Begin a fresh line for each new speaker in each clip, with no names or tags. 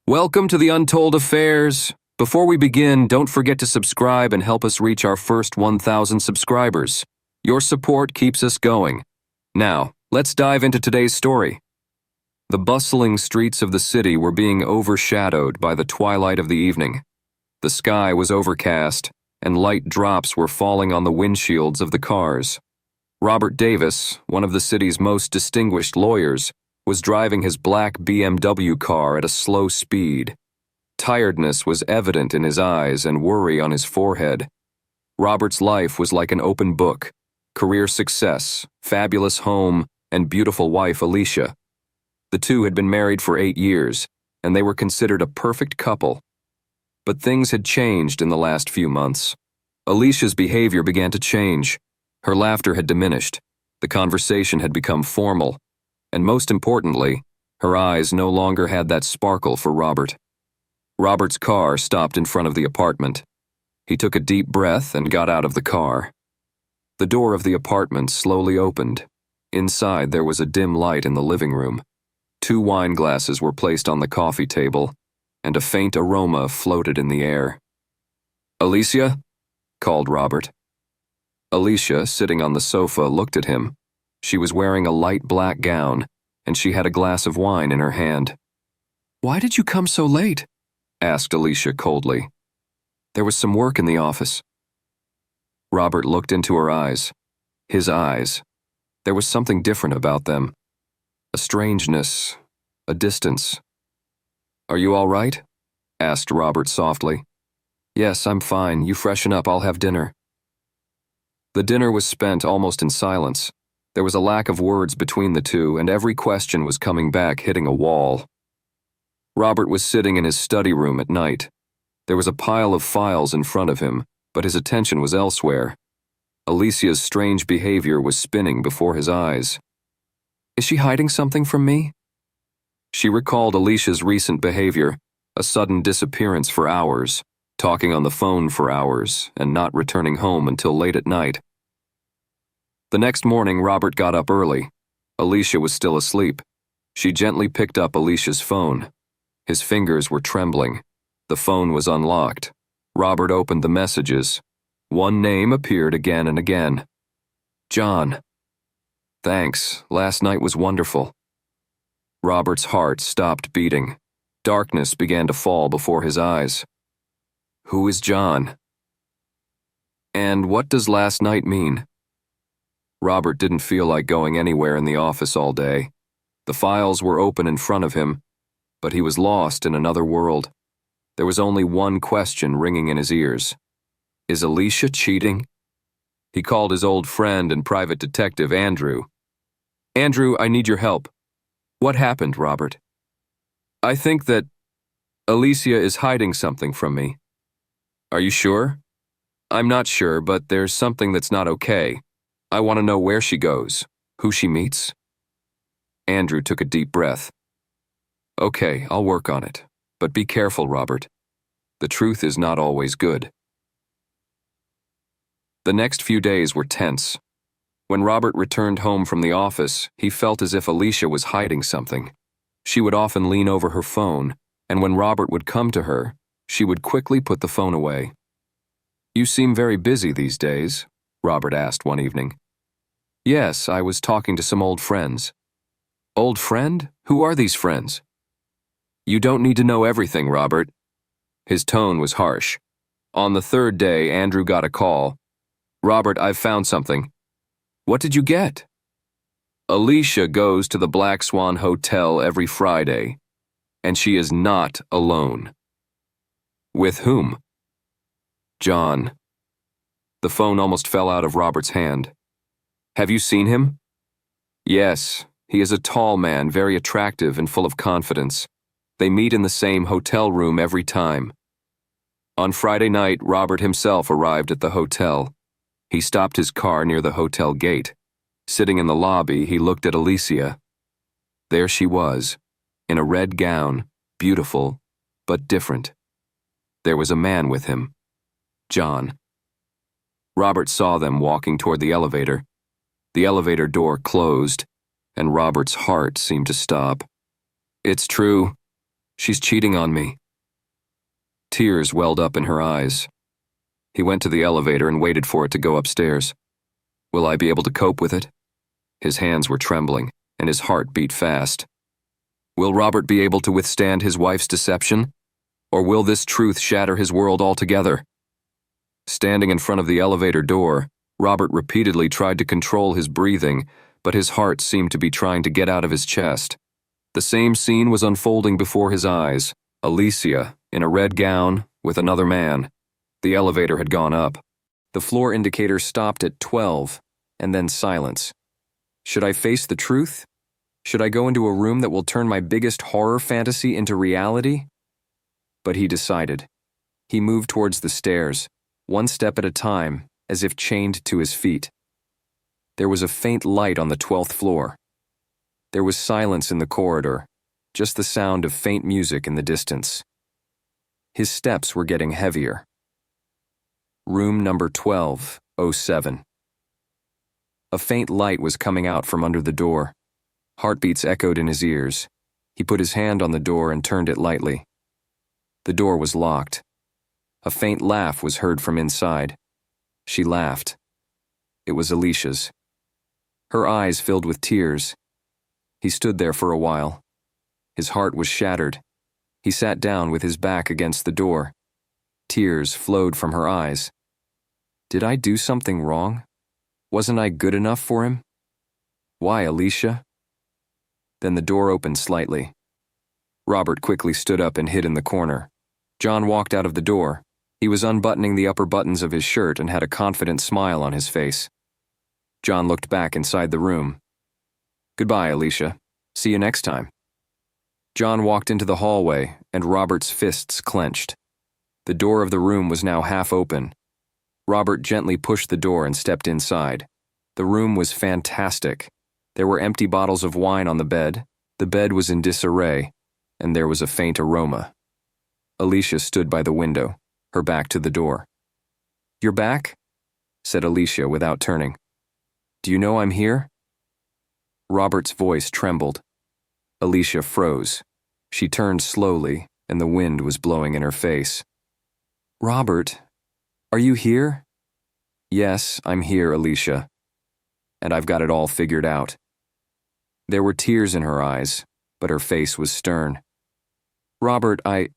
Welcome to the Untold Affairs. Before we begin, don't forget to subscribe and help us reach our first 1,000 subscribers. Your support keeps us going. Now, let's dive into today's story. The bustling streets of the city were being overshadowed by the twilight of the evening. The sky was overcast, and light drops were falling on the windshields of the cars. Robert Davis, one of the city's most distinguished lawyers, was driving his black BMW car at a slow speed. Tiredness was evident in his eyes and worry on his forehead. Robert's life was like an open book: career success, fabulous home, and beautiful wife Alicia. The two had been married for 8 years, and they were considered a perfect couple. But things had changed in the last few months. Alicia's behavior began to change. Her laughter had diminished. The conversation had become formal. And most importantly, her eyes no longer had that sparkle for Robert. Robert's car stopped in front of the apartment. He took a deep breath and got out of the car. The door of the apartment slowly opened. Inside, there was a dim light in the living room. 2 wine glasses were placed on the coffee table, and a faint aroma floated in the air. "Alicia?" called Robert. Alicia, sitting on the sofa, looked at him. She was wearing a light black gown, and she had a glass of wine in her hand. "Why did you come so late?" asked Alicia coldly. "There was some work in the office." Robert looked into her eyes. His eyes. There was something different about them. A strangeness, a distance. "Are you all right?" asked Robert softly. "Yes, I'm fine. You freshen up, I'll have dinner." The dinner was spent almost in silence. There was a lack of words between the two, and every question was coming back, hitting a wall. Robert was sitting in his study room at night. There was a pile of files in front of him, but his attention was elsewhere. Alicia's strange behavior was spinning before his eyes. "Is she hiding something from me?" She recalled Alicia's recent behavior, a sudden disappearance for hours, talking on the phone for hours, and not returning home until late at night. The next morning, Robert got up early. Alicia was still asleep. She gently picked up Alicia's phone. His fingers were trembling. The phone was unlocked. Robert opened the messages. One name appeared again and again. "John. Thanks, last night was wonderful." Robert's heart stopped beating. Darkness began to fall before his eyes. Who is John? And what does last night mean? Robert didn't feel like going anywhere in the office all day. The files were open in front of him, but he was lost in another world. There was only one question ringing in his ears. Is Alicia cheating? He called his old friend and private detective, Andrew. "Andrew, I need your help." "What happened, Robert?" "I think that Alicia is hiding something from me." "Are you sure?" "I'm not sure, but there's something that's not okay. I want to know where she goes, who she meets." Andrew took a deep breath. "Okay, I'll work on it. But be careful, Robert. The truth is not always good." The next few days were tense. When Robert returned home from the office, he felt as if Alicia was hiding something. She would often lean over her phone, and when Robert would come to her, she would quickly put the phone away. "You seem very busy these days," Robert asked one evening. "Yes, I was talking to some old friends." "Old friend? Who are these friends?" "You don't need to know everything, Robert." His tone was harsh. On the 3rd day, Andrew got a call. "Robert, I've found something." "What did you get?" "Alicia goes to the Black Swan Hotel every Friday, and she is not alone." "With whom?" "John." The phone almost fell out of Robert's hand. "Have you seen him?" "Yes, he is a tall man, very attractive and full of confidence. They meet in the same hotel room every time." On Friday night, Robert himself arrived at the hotel. He stopped his car near the hotel gate. Sitting in the lobby, he looked at Alicia. There she was, in a red gown, beautiful, but different. There was a man with him, John. Robert saw them walking toward the elevator. The elevator door closed, and Robert's heart seemed to stop. "It's true," She's cheating on me. Tears welled up in her eyes. He went to the elevator and waited for it to go upstairs. Will I be able to cope with it? His hands were trembling, and his heart beat fast. Will Robert be able to withstand his wife's deception? Or will this truth shatter his world altogether? Standing in front of the elevator door, Robert repeatedly tried to control his breathing, but his heart seemed to be trying to get out of his chest. The same scene was unfolding before his eyes. Alicia, in a red gown, with another man. The elevator had gone up. The floor indicator stopped at 12, and then silence. Should I face the truth? Should I go into a room that will turn my biggest horror fantasy into reality? But he decided. He moved towards the stairs, one step at a time, as if chained to his feet. There was a faint light on the 12th floor. There was silence in the corridor, just the sound of faint music in the distance. His steps were getting heavier. Room number 1207. A faint light was coming out from under the door. Heartbeats echoed in his ears. He put his hand on the door and turned it lightly. The door was locked. A faint laugh was heard from inside. She laughed. It was Alicia's. Her eyes filled with tears. He stood there for a while. His heart was shattered. He sat down with his back against the door. Tears flowed from her eyes. Did I do something wrong? Wasn't I good enough for him? Why, Alicia? Then the door opened slightly. Robert quickly stood up and hid in the corner. John walked out of the door. He was unbuttoning the upper buttons of his shirt and had a confident smile on his face. John looked back inside the room. Goodbye, Alicia. See you next time. John walked into the hallway, and Robert's fists clenched. The door of the room was now half open. Robert gently pushed the door and stepped inside. The room was fantastic. There were empty bottles of wine on the bed was in disarray, and there was a faint aroma. Alicia stood by the window, her back to the door. You're back? Said Alicia without turning. Do you know I'm here? Robert's voice trembled. Alicia froze. She turned slowly, and the wind was blowing in her face. Robert, are you here? Yes, I'm here, Alicia. And I've got it all figured out. There were tears in her eyes, but her face was stern. Robert, I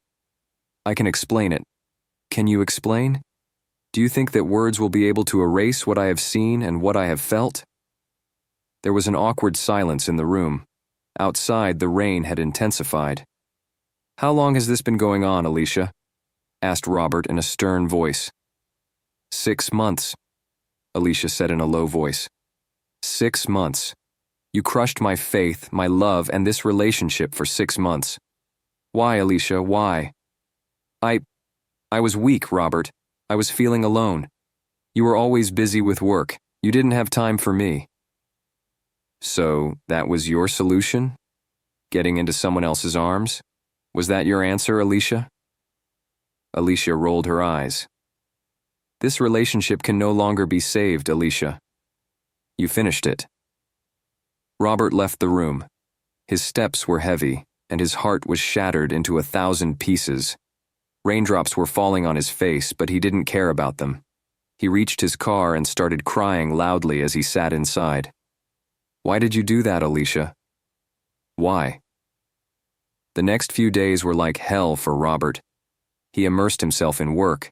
can explain it. Can you explain? Do you think that words will be able to erase what I have seen and what I have felt? There was an awkward silence in the room. Outside, the rain had intensified. How long has this been going on, Alicia? Asked Robert in a stern voice. 6 months, Alicia said in a low voice. 6 months. You crushed my faith, my love, and this relationship for 6 months. Why, Alicia, why? I was weak, Robert. I was feeling alone. You were always busy with work. You didn't have time for me. So, that was your solution? Getting into someone else's arms? Was that your answer, Alicia? Alicia rolled her eyes. This relationship can no longer be saved, Alicia. You finished it. Robert left the room. His steps were heavy, and his heart was shattered into 1,000 pieces. Raindrops were falling on his face, but he didn't care about them. He reached his car and started crying loudly as he sat inside. Why did you do that, Alicia? Why? The next few days were like hell for Robert. He immersed himself in work.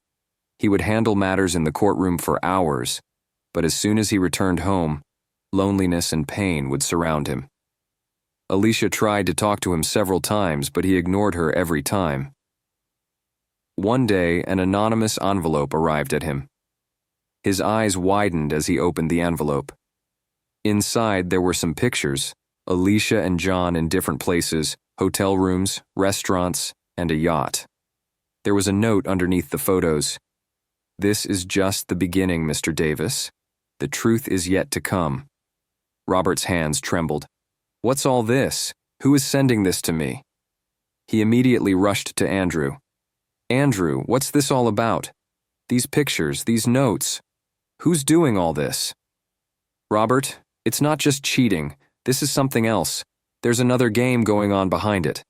He would handle matters in the courtroom for hours, but as soon as he returned home, loneliness and pain would surround him. Alicia tried to talk to him several times, but he ignored her every time. One day, an anonymous envelope arrived at him. His eyes widened as he opened the envelope. Inside, there were some pictures, Alicia and John in different places, hotel rooms, restaurants, and a yacht. There was a note underneath the photos. This is just the beginning, Mr. Davis. The truth is yet to come. Robert's hands trembled. What's all this? Who is sending this to me? He immediately rushed to Andrew. Andrew, what's this all about? These pictures, these notes. Who's doing all this? Robert, it's not just cheating. This is something else. There's another game going on behind it.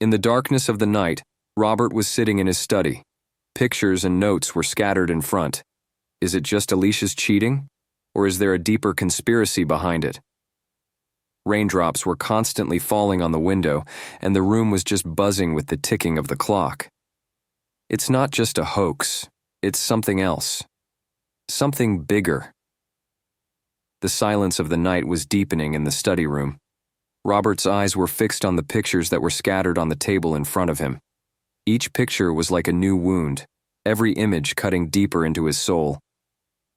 In the darkness of the night, Robert was sitting in his study. Pictures and notes were scattered in front. Is it just Alicia's cheating? Or is there a deeper conspiracy behind it? Raindrops were constantly falling on the window, and the room was just buzzing with the ticking of the clock. It's not just a hoax, it's something else. Something bigger. The silence of the night was deepening in the study room. Robert's eyes were fixed on the pictures that were scattered on the table in front of him. Each picture was like a new wound, every image cutting deeper into his soul.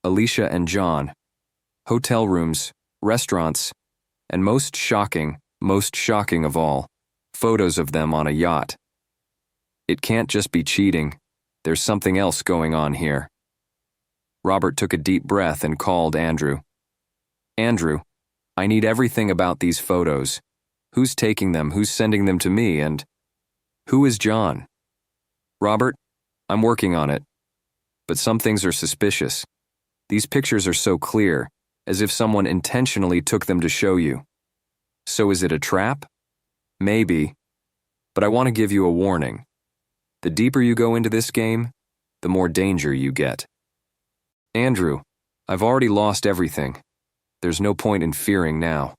Alicia and John. Hotel rooms, restaurants, and most shocking of all, photos of them on a yacht. It can't just be cheating. There's something else going on here. Robert took a deep breath and called Andrew. Andrew, I need everything about these photos. Who's taking them, who's sending them to me, and who is John? Robert, I'm working on it. But some things are suspicious. These pictures are so clear, as if someone intentionally took them to show you. So is it a trap? Maybe. But I want to give you a warning. The deeper you go into this game, the more danger you get. Andrew, I've already lost everything. There's no point in fearing now.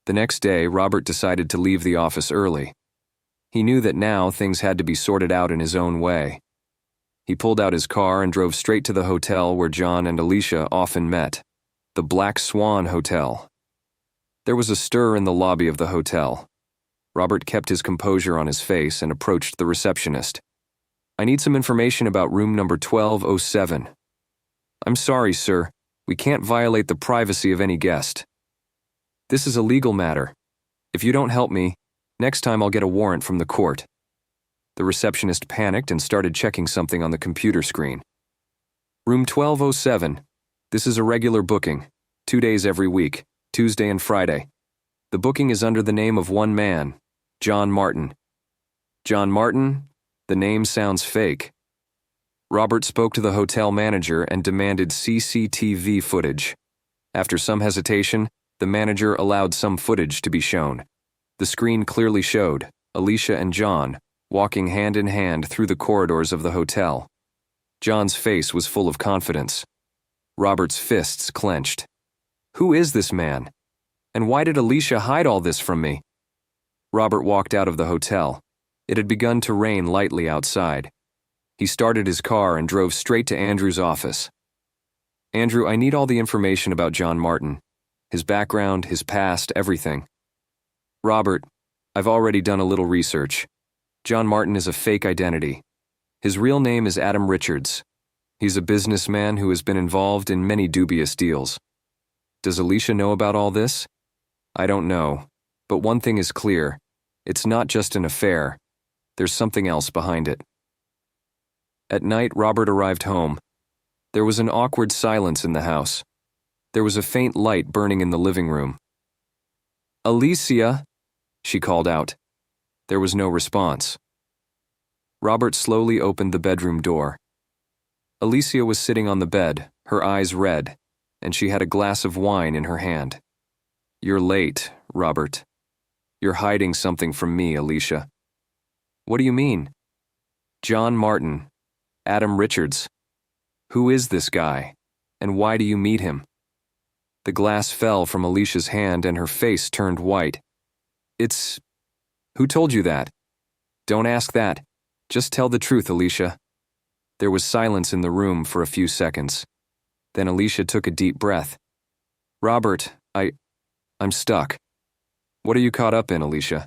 The next day, Robert decided to leave the office early. He knew that now things had to be sorted out in his own way. He pulled out his car and drove straight to the hotel where John and Alicia often met. The Black Swan Hotel. There was a stir in the lobby of the hotel. Robert kept his composure on his face and approached the receptionist. I need some information about room number 1207. I'm sorry, sir. We can't violate the privacy of any guest. This is a legal matter. If you don't help me, next time I'll get a warrant from the court. The receptionist panicked and started checking something on the computer screen. Room 1207. This is a regular booking, 2 days every week, Tuesday and Friday. The booking is under the name of one man, John Martin. John Martin? The name sounds fake. Robert spoke to the hotel manager and demanded CCTV footage. After some hesitation, the manager allowed some footage to be shown. The screen clearly showed Alicia and John walking hand in hand through the corridors of the hotel. John's face was full of confidence. Robert's fists clenched. Who is this man? And why did Alicia hide all this from me? Robert walked out of the hotel. It had begun to rain lightly outside. He started his car and drove straight to Andrew's office. Andrew, I need all the information about John Martin. His background, his past, everything. Robert, I've already done a little research. John Martin is a fake identity. His real name is Adam Richards. He's a businessman who has been involved in many dubious deals. Does Alicia know about all this? I don't know, but one thing is clear. It's not just an affair. There's something else behind it. At night, Robert arrived home. There was an awkward silence in the house. There was a faint light burning in the living room. Alicia, she called out. There was no response. Robert slowly opened the bedroom door. Alicia was sitting on the bed, her eyes red, and she had a glass of wine in her hand. You're late, Robert. You're hiding something from me, Alicia. What do you mean? John Martin, Adam Richards. Who is this guy, and why do you meet him? The glass fell from Alicia's hand and her face turned white. Who told you that? Don't ask that. Just tell the truth, Alicia. There was silence in the room for a few seconds. Then Alicia took a deep breath. Robert, I'm stuck. What are you caught up in, Alicia?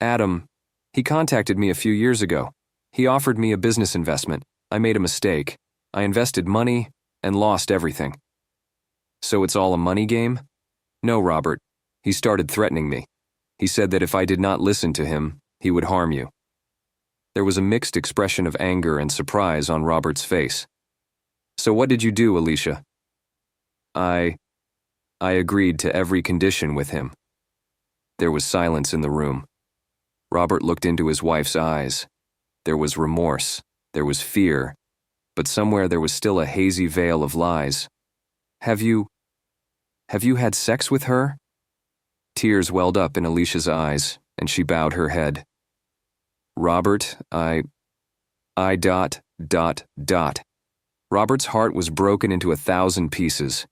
Adam, he contacted me a few years ago. He offered me a business investment. I made a mistake. I invested money and lost everything. So it's all a money game? No, Robert. He started threatening me. He said that if I did not listen to him, he would harm you. There was a mixed expression of anger and surprise on Robert's face. So what did you do, Alicia? I agreed to every condition with him. There was silence in the room. Robert looked into his wife's eyes. There was remorse. There was fear. But somewhere there was still a hazy veil of lies. Have you had sex with her? Tears welled up in Alicia's eyes, and she bowed her head. Robert, I dot, dot, dot. Robert's heart was broken into 1,000 pieces.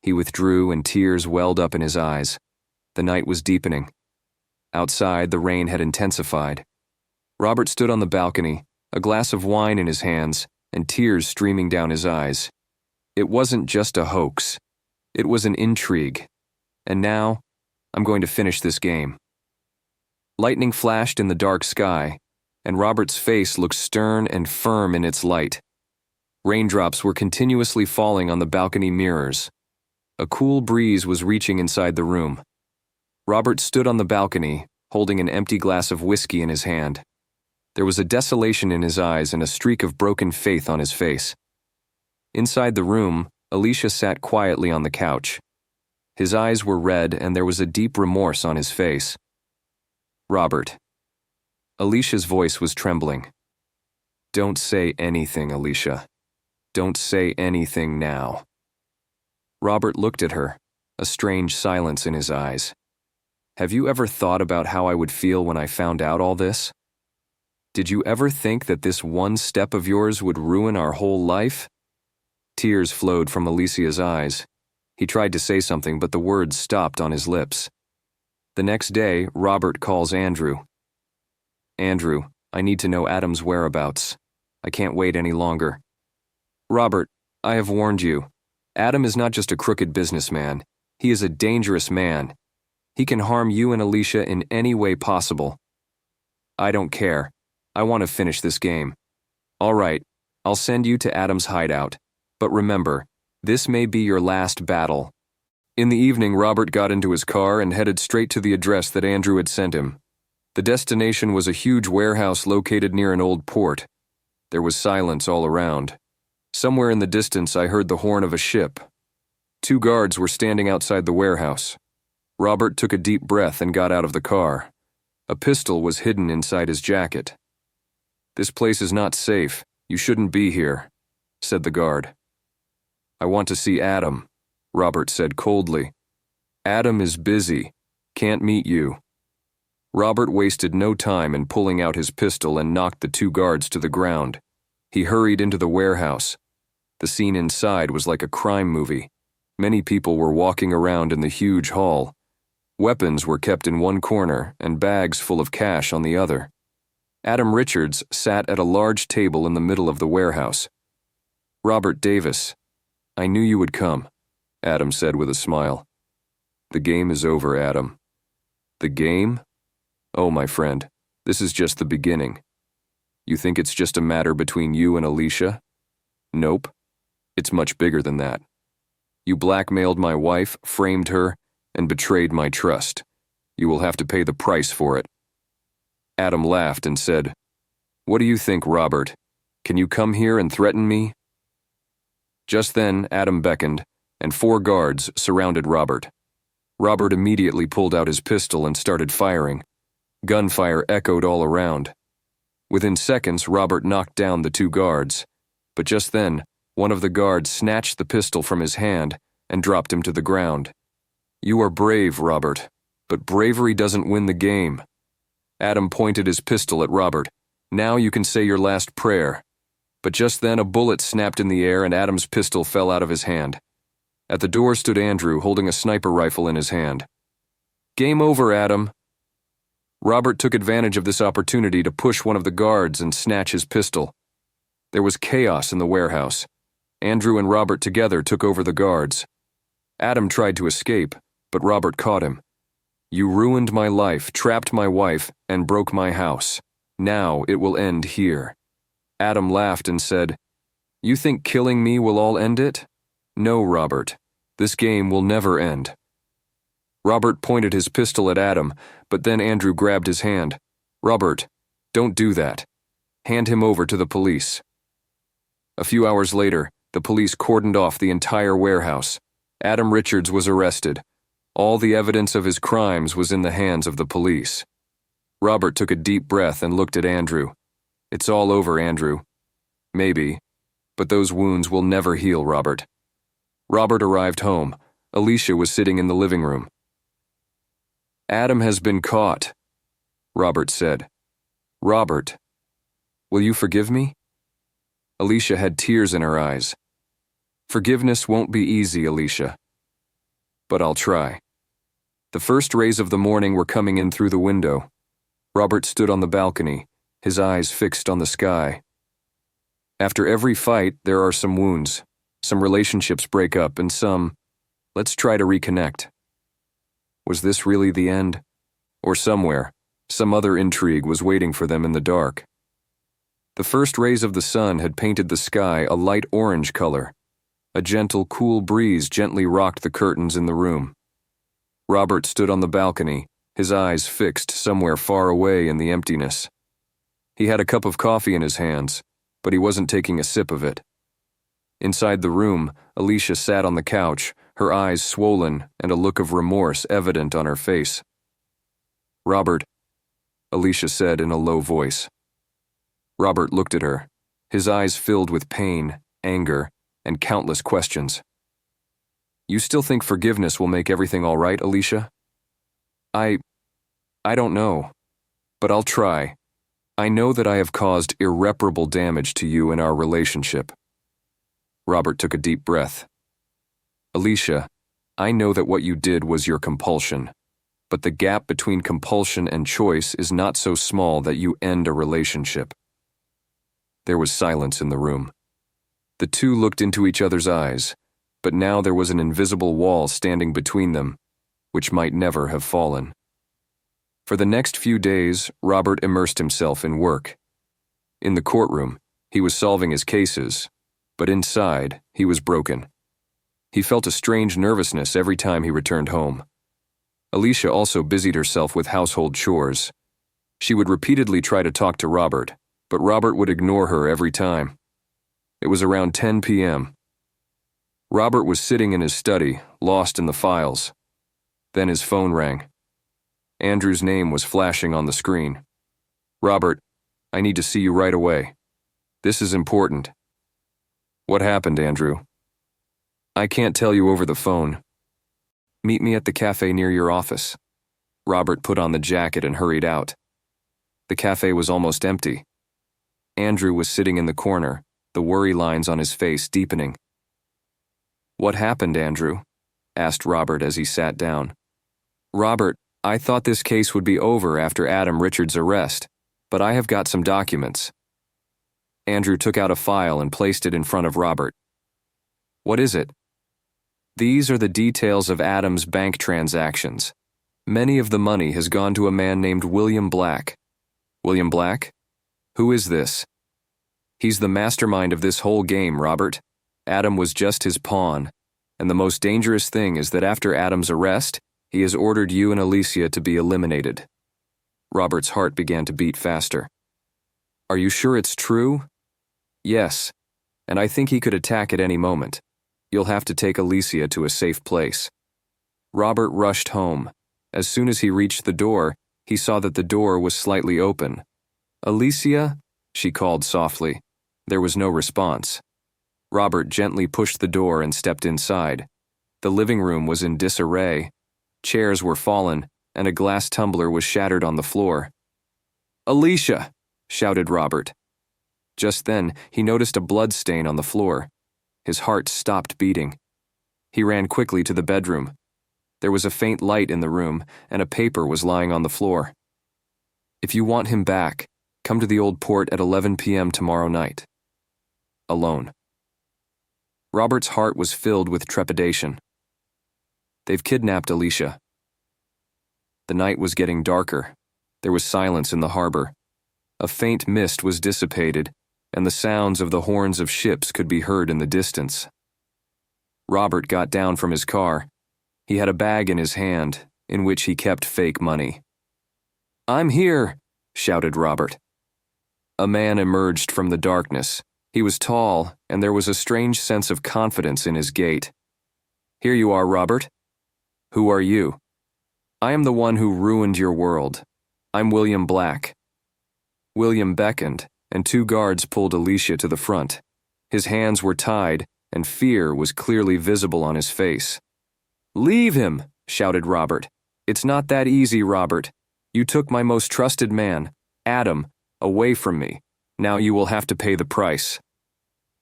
He withdrew and tears welled up in his eyes. The night was deepening. Outside, the rain had intensified. Robert stood on the balcony, a glass of wine in his hands, and tears streaming down his eyes. It wasn't just a hoax. It was an intrigue. And now, I'm going to finish this game. Lightning flashed in the dark sky, and Robert's face looked stern and firm in its light. Raindrops were continuously falling on the balcony mirrors. A cool breeze was reaching inside the room. Robert stood on the balcony, holding an empty glass of whiskey in his hand. There was a desolation in his eyes and a streak of broken faith on his face. Inside the room, Alicia sat quietly on the couch. His eyes were red and there was a deep remorse on his face. Robert. Alicia's voice was trembling. Don't say anything, Alicia. Don't say anything now. Robert looked at her, a strange silence in his eyes. Have you ever thought about how I would feel when I found out all this? Did you ever think that this one step of yours would ruin our whole life? Tears flowed from Alicia's eyes. He tried to say something, but the words stopped on his lips. The next day, Robert calls Andrew. Andrew, I need to know Adam's whereabouts. I can't wait any longer. Robert, I have warned you. Adam is not just a crooked businessman. He is a dangerous man. He can harm you and Alicia in any way possible. I don't care. I want to finish this game. All right, I'll send you to Adam's hideout. But remember, this may be your last battle. In the evening, Robert got into his car and headed straight to the address that Andrew had sent him. The destination was a huge warehouse located near an old port. There was silence all around. Somewhere in the distance, I heard the horn of a ship. 2 guards were standing outside the warehouse. Robert took a deep breath and got out of the car. A pistol was hidden inside his jacket. This place is not safe. You shouldn't be here, said the guard. I want to see Adam, Robert said coldly. Adam is busy. Can't meet you. Robert wasted no time in pulling out his pistol and knocked the 2 guards to the ground. He hurried into the warehouse. The scene inside was like a crime movie. Many people were walking around in the huge hall. Weapons were kept in one corner and bags full of cash on the other. Adam Richards sat at a large table in the middle of the warehouse. Robert Davis, I knew you would come, Adam said with a smile. The game is over, Adam. The game? Oh, my friend, this is just the beginning. You think it's just a matter between you and Alicia? Nope. It's much bigger than that. You blackmailed my wife, framed her, and betrayed my trust. You will have to pay the price for it. Adam laughed and said, What do you think, Robert? Can you come here and threaten me? Just then, Adam beckoned, and 4 guards surrounded Robert. Robert immediately pulled out his pistol and started firing. Gunfire echoed all around. Within seconds, Robert knocked down the 2 guards. But just then, one of the guards snatched the pistol from his hand and dropped him to the ground. You are brave, Robert, but bravery doesn't win the game. Adam pointed his pistol at Robert. Now you can say your last prayer. But just then a bullet snapped in the air and Adam's pistol fell out of his hand. At the door stood Andrew holding a sniper rifle in his hand. Game over, Adam. Robert took advantage of this opportunity to push one of the guards and snatch his pistol. There was chaos in the warehouse. Andrew and Robert together took over the guards. Adam tried to escape, but Robert caught him. You ruined my life, trapped my wife, and broke my house. Now it will end here. Adam laughed and said, You think killing me will all end it? No, Robert. This game will never end. Robert pointed his pistol at Adam, but then Andrew grabbed his hand. Robert, don't do that. Hand him over to the police. A few hours later, the police cordoned off the entire warehouse. Adam Richards was arrested. All the evidence of his crimes was in the hands of the police. Robert took a deep breath and looked at Andrew. It's all over, Andrew. Maybe, but those wounds will never heal, Robert. Robert arrived home. Alicia was sitting in the living room. Adam has been caught, Robert said. Robert, will you forgive me? Alicia had tears in her eyes. Forgiveness won't be easy, Alicia. But I'll try. The first rays of the morning were coming in through the window. Robert stood on the balcony, his eyes fixed on the sky. After every fight, there are some wounds. Some relationships break up, and let's try to reconnect. Was this really the end? Or somewhere, some other intrigue was waiting for them in the dark. The first rays of the sun had painted the sky a light orange color. A gentle, cool breeze gently rocked the curtains in the room. Robert stood on the balcony, his eyes fixed somewhere far away in the emptiness. He had a cup of coffee in his hands, but he wasn't taking a sip of it. Inside the room, Alicia sat on the couch, her eyes swollen and a look of remorse evident on her face. "Robert," Alicia said in a low voice. Robert looked at her, his eyes filled with pain, anger, and countless questions. "You still think forgiveness will make everything all right, Alicia?" I don't know, but I'll try. I know that I have caused irreparable damage to you in our relationship." Robert took a deep breath. "Alicia, I know that what you did was your compulsion, but the gap between compulsion and choice is not so small that you end a relationship." There was silence in the room. The two looked into each other's eyes, but now there was an invisible wall standing between them, which might never have fallen. For the next few days, Robert immersed himself in work. In the courtroom, he was solving his cases, but inside, he was broken. He felt a strange nervousness every time he returned home. Alicia also busied herself with household chores. She would repeatedly try to talk to Robert, but Robert would ignore her every time. It was around 10 p.m. Robert was sitting in his study, lost in the files. Then his phone rang. Andrew's name was flashing on the screen. "Robert, I need to see you right away. This is important." "What happened, Andrew?" "I can't tell you over the phone. Meet me at the cafe near your office." Robert put on the jacket and hurried out. The cafe was almost empty. Andrew was sitting in the corner, the worry lines on his face deepening. "What happened, Andrew?" asked Robert as he sat down. "Robert, I thought this case would be over after Adam Richards' arrest, but I have got some documents." Andrew took out a file and placed it in front of Robert. "What is it?" "These are the details of Adam's bank transactions. Many of the money has gone to a man named William Black." "William Black? Who is this?" "He's the mastermind of this whole game, Robert. Adam was just his pawn, and the most dangerous thing is that after Adam's arrest, he has ordered you and Alicia to be eliminated." Robert's heart began to beat faster. "Are you sure it's true?" "Yes, and I think he could attack at any moment. You'll have to take Alicia to a safe place." Robert rushed home. As soon as he reached the door, he saw that the door was slightly open. "Alicia?" she called softly. There was no response. Robert gently pushed the door and stepped inside. The living room was in disarray. Chairs were fallen, and a glass tumbler was shattered on the floor. "Alicia!" shouted Robert. Just then, he noticed a blood stain on the floor. His heart stopped beating. He ran quickly to the bedroom. There was a faint light in the room, and a paper was lying on the floor. "If you want him back, come to the old port at 11 p.m. tomorrow night." Alone. Robert's heart was filled with trepidation. They've kidnapped Alicia. The night was getting darker. There was silence in the harbor. A faint mist was dissipated, and the sounds of the horns of ships could be heard in the distance. Robert got down from his car. He had a bag in his hand, in which he kept fake money. "I'm here!" shouted Robert. A man emerged from the darkness. He was tall, and there was a strange sense of confidence in his gait. "Here you are, Robert." "Who are you?" "I am the one who ruined your world. I'm William Black." William beckoned, and two guards pulled Alicia to the front. His hands were tied, and fear was clearly visible on his face. "Leave him!" shouted Robert. "It's not that easy, Robert. You took my most trusted man, Adam, Away from me. Now you will have to pay the price."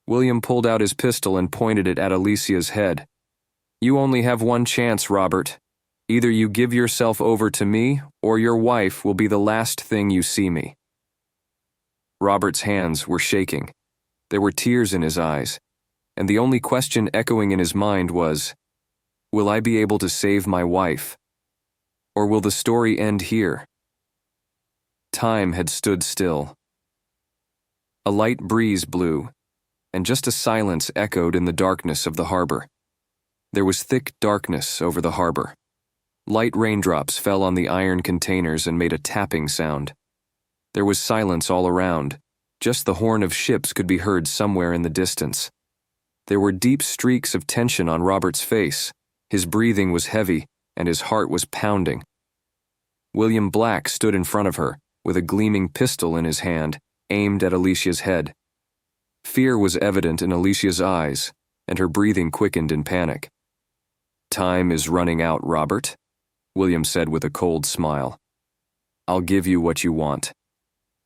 William pulled out his pistol and pointed it at Alicia's head. "You only have one chance, Robert. Either you give yourself over to me, or your wife will be the last thing you see me." Robert's hands were shaking. There were tears in his eyes, and the only question echoing in his mind was, will I be able to save my wife? Or will the story end here? Time had stood still. A light breeze blew, and just a silence echoed in the darkness of the harbor. There was thick darkness over the harbor. Light raindrops fell on the iron containers and made a tapping sound. There was silence all around. Just the horn of ships could be heard somewhere in the distance. There were deep streaks of tension on Robert's face. His breathing was heavy, and his heart was pounding. William Black stood in front of her, with a gleaming pistol in his hand, aimed at Alicia's head. Fear was evident in Alicia's eyes, and her breathing quickened in panic. "Time is running out, Robert," William said with a cold smile. "I'll give you what you want.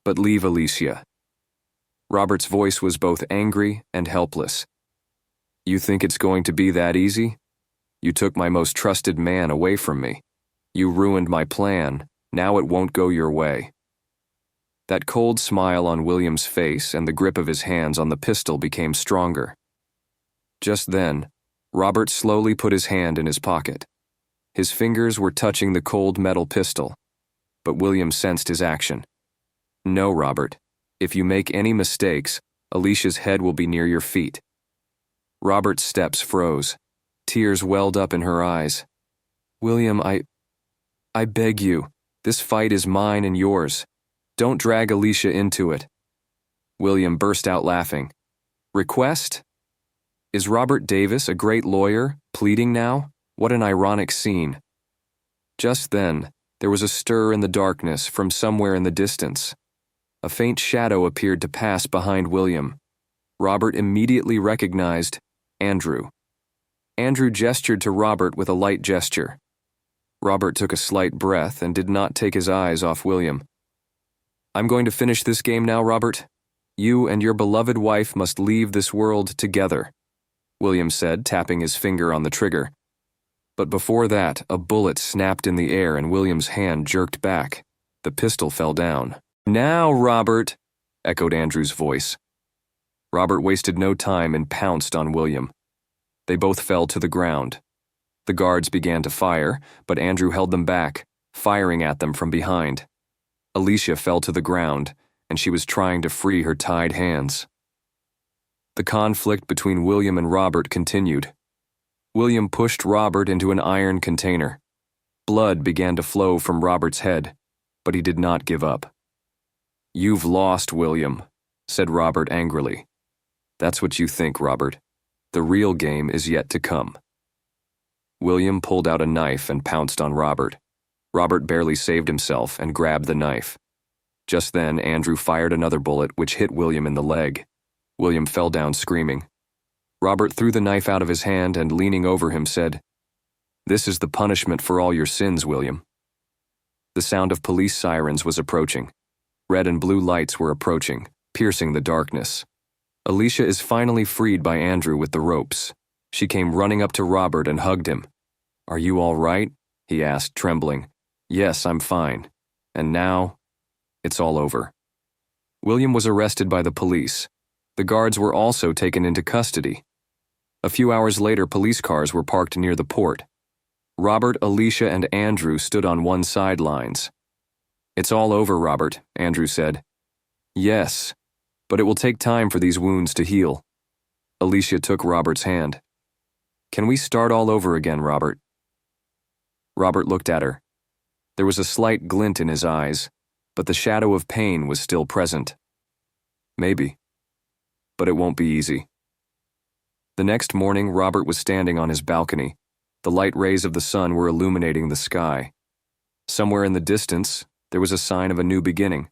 But leave Alicia." Robert's voice was both angry and helpless. "You think it's going to be that easy? You took my most trusted man away from me. You ruined my plan. Now it won't go your way." That cold smile on William's face and the grip of his hands on the pistol became stronger. Just then, Robert slowly put his hand in his pocket. His fingers were touching the cold metal pistol, but William sensed his action. "No, Robert. If you make any mistakes, Alicia's head will be near your feet." Robert's steps froze. Tears welled up in her eyes. "William, I beg you. This fight is mine and yours. Don't drag Alicia into it." William burst out laughing. "Request? Is Robert Davis, a great lawyer, pleading now? What an ironic scene." Just then, there was a stir in the darkness from somewhere in the distance. A faint shadow appeared to pass behind William. Robert immediately recognized Andrew. Andrew gestured to Robert with a light gesture. Robert took a slight breath and did not take his eyes off William. "I'm going to finish this game now, Robert. You and your beloved wife must leave this world together," William said, tapping his finger on the trigger. But before that, a bullet snapped in the air and William's hand jerked back. The pistol fell down. "Now, Robert," echoed Andrew's voice. Robert wasted no time and pounced on William. They both fell to the ground. The guards began to fire, but Andrew held them back, firing at them from behind. Alicia fell to the ground, and she was trying to free her tied hands. The conflict between William and Robert continued. William pushed Robert into an iron container. Blood began to flow from Robert's head, but he did not give up. "You've lost, William," said Robert angrily. "That's what you think, Robert. The real game is yet to come." William pulled out a knife and pounced on Robert. Robert barely saved himself and grabbed the knife. Just then, Andrew fired another bullet which hit William in the leg. William fell down screaming. Robert threw the knife out of his hand and, leaning over him, said, "This is the punishment for all your sins, William." The sound of police sirens was approaching. Red and blue lights were approaching, piercing the darkness. Alicia is finally freed by Andrew with the ropes. She came running up to Robert and hugged him. "Are you all right?" he asked, trembling. "Yes, I'm fine. And now, it's all over." William was arrested by the police. The guards were also taken into custody. A few hours later, police cars were parked near the port. Robert, Alicia, and Andrew stood on one sidelines. "It's all over, Robert," Andrew said. "Yes, but it will take time for these wounds to heal." Alicia took Robert's hand. "Can we start all over again, Robert?" Robert looked at her. There was a slight glint in his eyes, but the shadow of pain was still present. "Maybe. But it won't be easy." The next morning, Robert was standing on his balcony. The light rays of the sun were illuminating the sky. Somewhere in the distance, there was a sign of a new beginning.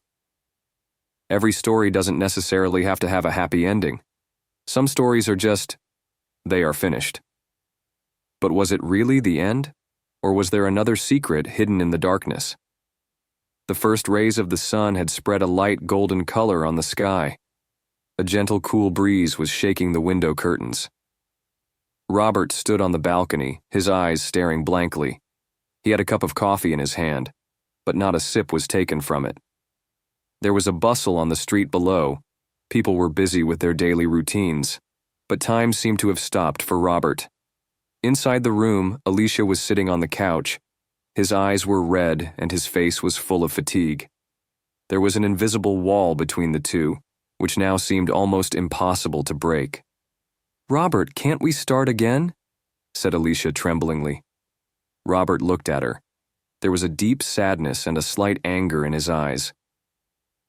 Every story doesn't necessarily have to have a happy ending. Some stories are just, they are finished. But was it really the end? Or was there another secret hidden in the darkness? The first rays of the sun had spread a light golden color on the sky. A gentle, cool breeze was shaking the window curtains. Robert stood on the balcony, his eyes staring blankly. He had a cup of coffee in his hand, but not a sip was taken from it. There was a bustle on the street below. People were busy with their daily routines, but time seemed to have stopped for Robert. Inside the room, Alicia was sitting on the couch. His eyes were red and his face was full of fatigue. There was an invisible wall between the two, which now seemed almost impossible to break. "Robert, can't we start again?" said Alicia tremblingly. Robert looked at her. There was a deep sadness and a slight anger in his eyes.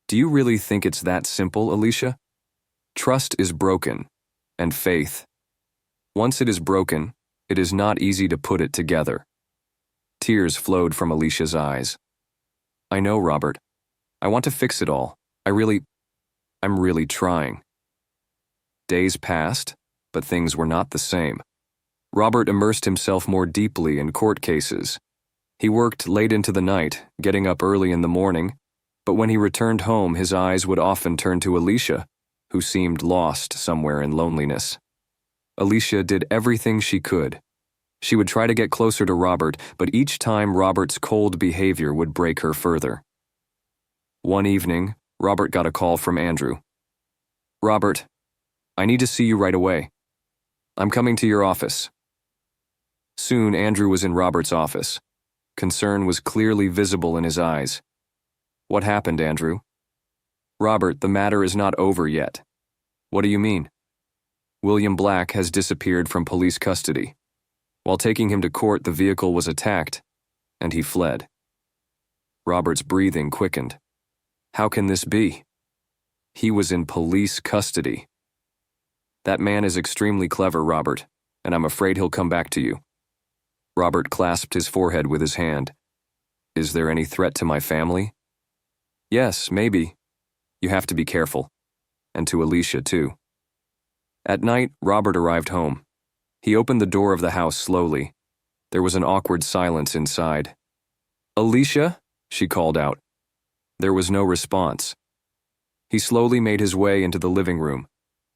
"Do you really think it's that simple, Alicia? Trust is broken, and faith. Once it is broken, it is not easy to put it together." Tears flowed from Alicia's eyes. "I know, Robert. I want to fix it all. I'm really trying." Days passed, but things were not the same. Robert immersed himself more deeply in court cases. He worked late into the night, getting up early in the morning, but when he returned home, his eyes would often turn to Alicia, who seemed lost somewhere in loneliness. Alicia did everything she could. She would try to get closer to Robert, but each time Robert's cold behavior would break her further. One evening, Robert got a call from Andrew. "Robert, I need to see you right away. I'm coming to your office." Soon, Andrew was in Robert's office. Concern was clearly visible in his eyes. "What happened, Andrew?" "Robert, the matter is not over yet." "What do you mean?" "William Black has disappeared from police custody. While taking him to court, the vehicle was attacked, and he fled." Robert's breathing quickened. "How can this be? He was in police custody." "That man is extremely clever, Robert, and I'm afraid he'll come back to you." Robert clasped his forehead with his hand. "Is there any threat to my family?" "Yes, maybe. You have to be careful. And to Alicia, too." At night, Robert arrived home. He opened the door of the house slowly. There was an awkward silence inside. "Alicia?" she called out. There was no response. He slowly made his way into the living room.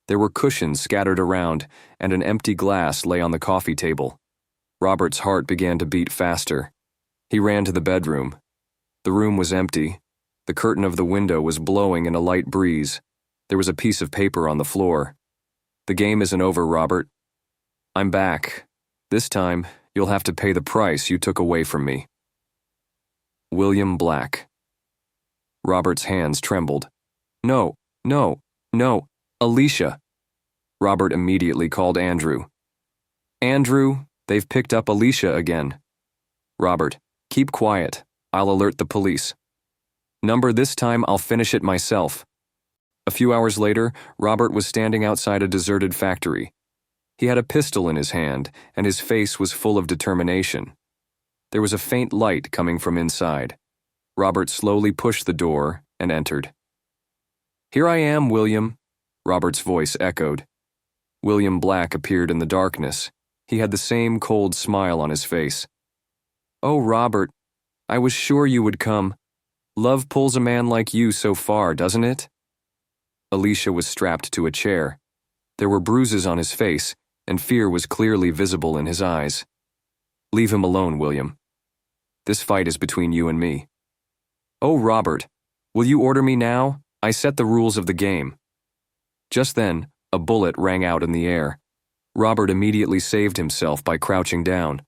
There were cushions scattered around, and an empty glass lay on the coffee table. Robert's heart began to beat faster. He ran to the bedroom. The room was empty. The curtain of the window was blowing in a light breeze. There was a piece of paper on the floor. "The game isn't over, Robert. I'm back. This time, you'll have to pay the price you took away from me." William Black. Robert's hands trembled. No, Alicia." Robert immediately called Andrew. "Andrew, they've picked up Alicia again." "Robert, keep quiet. I'll alert the police." "Number, this time I'll finish it myself." A few hours later, Robert was standing outside a deserted factory. He had a pistol in his hand, and his face was full of determination. There was a faint light coming from inside. Robert slowly pushed the door and entered. "Here I am, William," Robert's voice echoed. William Black appeared in the darkness. He had the same cold smile on his face. "Oh, Robert, I was sure you would come. Love pulls a man like you so far, doesn't it?" Alicia was strapped to a chair. There were bruises on his face, and fear was clearly visible in his eyes. "Leave him alone, William. This fight is between you and me." "Oh, Robert, will you order me now? I set the rules of the game." Just then, a bullet rang out in the air. Robert immediately saved himself by crouching down.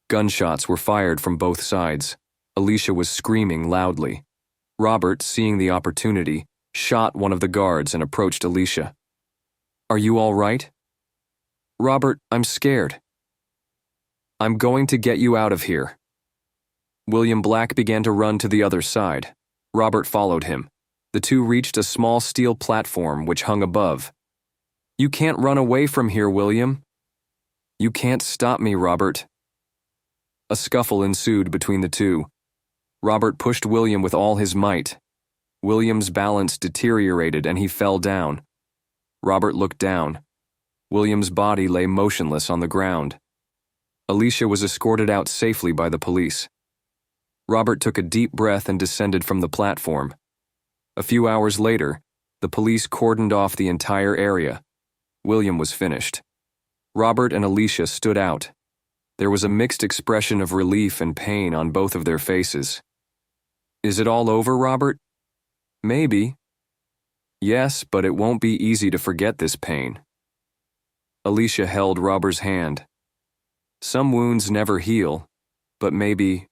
Gunshots were fired from both sides. Alicia was screaming loudly. Robert, seeing the opportunity, shot one of the guards and approached Alicia. "Are you all right?" "Robert, I'm scared." "I'm going to get you out of here." William Black began to run to the other side. Robert followed him. The two reached a small steel platform which hung above. "You can't run away from here, William." "You can't stop me, Robert." A scuffle ensued between the two. Robert pushed William with all his might. William's balance deteriorated and he fell down. Robert looked down. William's body lay motionless on the ground. Alicia was escorted out safely by the police. Robert took a deep breath and descended from the platform. A few hours later, the police cordoned off the entire area. William was finished. Robert and Alicia stood out. There was a mixed expression of relief and pain on both of their faces. Is it all over, Robert? Maybe. Yes, but it won't be easy to forget this pain. Alicia held Robert's hand. Some wounds never heal, but maybe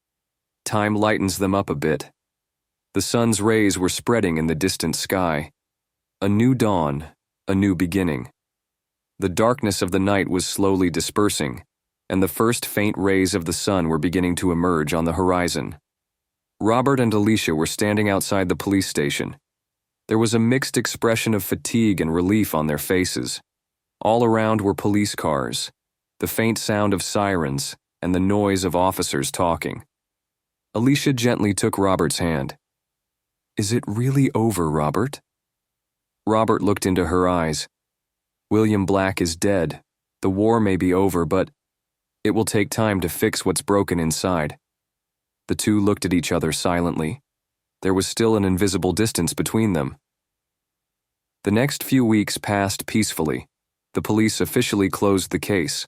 time lightens them up a bit. The sun's rays were spreading in the distant sky. A new dawn, a new beginning. The darkness of the night was slowly dispersing, and the first faint rays of the sun were beginning to emerge on the horizon. Robert and Alicia were standing outside the police station. There was a mixed expression of fatigue and relief on their faces. All around were police cars, the faint sound of sirens, and the noise of officers talking. Alicia gently took Robert's hand. Is it really over, Robert? Robert looked into her eyes. William Black is dead. The war may be over, but it will take time to fix what's broken inside. The two looked at each other silently. There was still an invisible distance between them. The next few weeks passed peacefully. The police officially closed the case.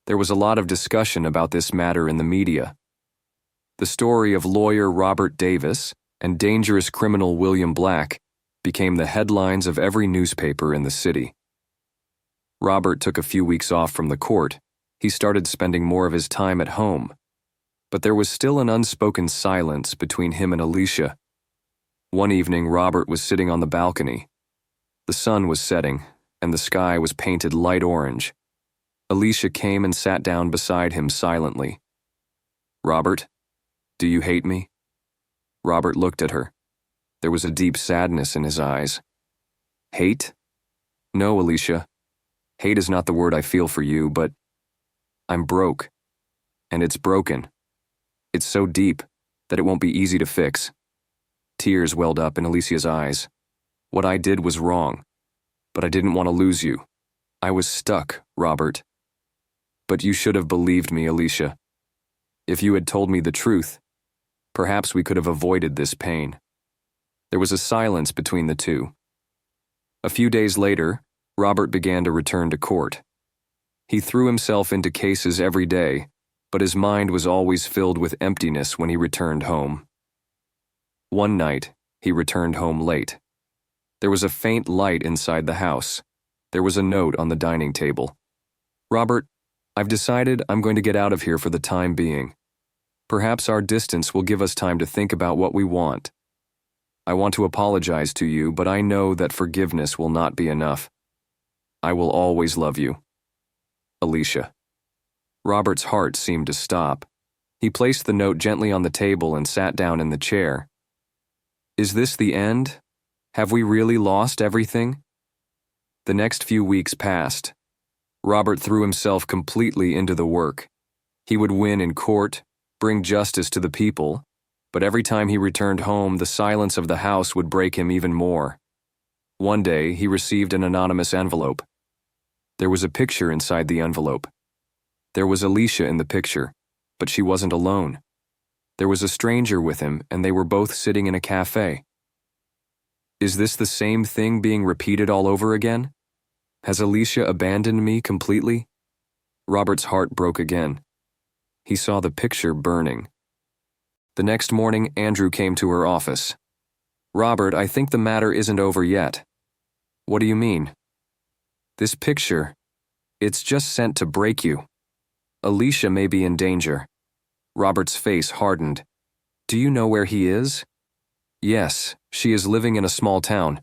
There was a lot of discussion about this matter in the media. The story of lawyer Robert Davis and dangerous criminal William Black became the headlines of every newspaper in the city. Robert took a few weeks off from the court. He started spending more of his time at home. But there was still an unspoken silence between him and Alicia. One evening, Robert was sitting on the balcony. The sun was setting, and the sky was painted light orange. Alicia came and sat down beside him silently. Robert, do you hate me? Robert looked at her. There was a deep sadness in his eyes. Hate? No, Alicia. Hate is not the word I feel for you, but I'm broke. And it's broken. It's so deep that it won't be easy to fix. Tears welled up in Alicia's eyes. What I did was wrong, but I didn't want to lose you. I was stuck, Robert. But you should have believed me, Alicia. If you had told me the truth, perhaps we could have avoided this pain. There was a silence between the two. A few days later, Robert began to return to court. He threw himself into cases every day, but his mind was always filled with emptiness when he returned home. One night, he returned home late. There was a faint light inside the house. There was a note on the dining table. Robert, I've decided I'm going to get out of here for the time being. Perhaps our distance will give us time to think about what we want. I want to apologize to you, but I know that forgiveness will not be enough. I will always love you. Alicia. Robert's heart seemed to stop. He placed the note gently on the table and sat down in the chair. Is this the end? Have we really lost everything? The next few weeks passed. Robert threw himself completely into the work. He would win in court, bring justice to the people, but every time he returned home, the silence of the house would break him even more. One day, he received an anonymous envelope. There was a picture inside the envelope. There was Alicia in the picture, but she wasn't alone. There was a stranger with him, and they were both sitting in a cafe. Is this the same thing being repeated all over again? Has Alicia abandoned me completely? Robert's heart broke again. He saw the picture burning. The next morning, Andrew came to her office. Robert, I think the matter isn't over yet. What do you mean? This picture, it's just sent to break you. Alicia may be in danger. Robert's face hardened. Do you know where he is? Yes, she is living in a small town.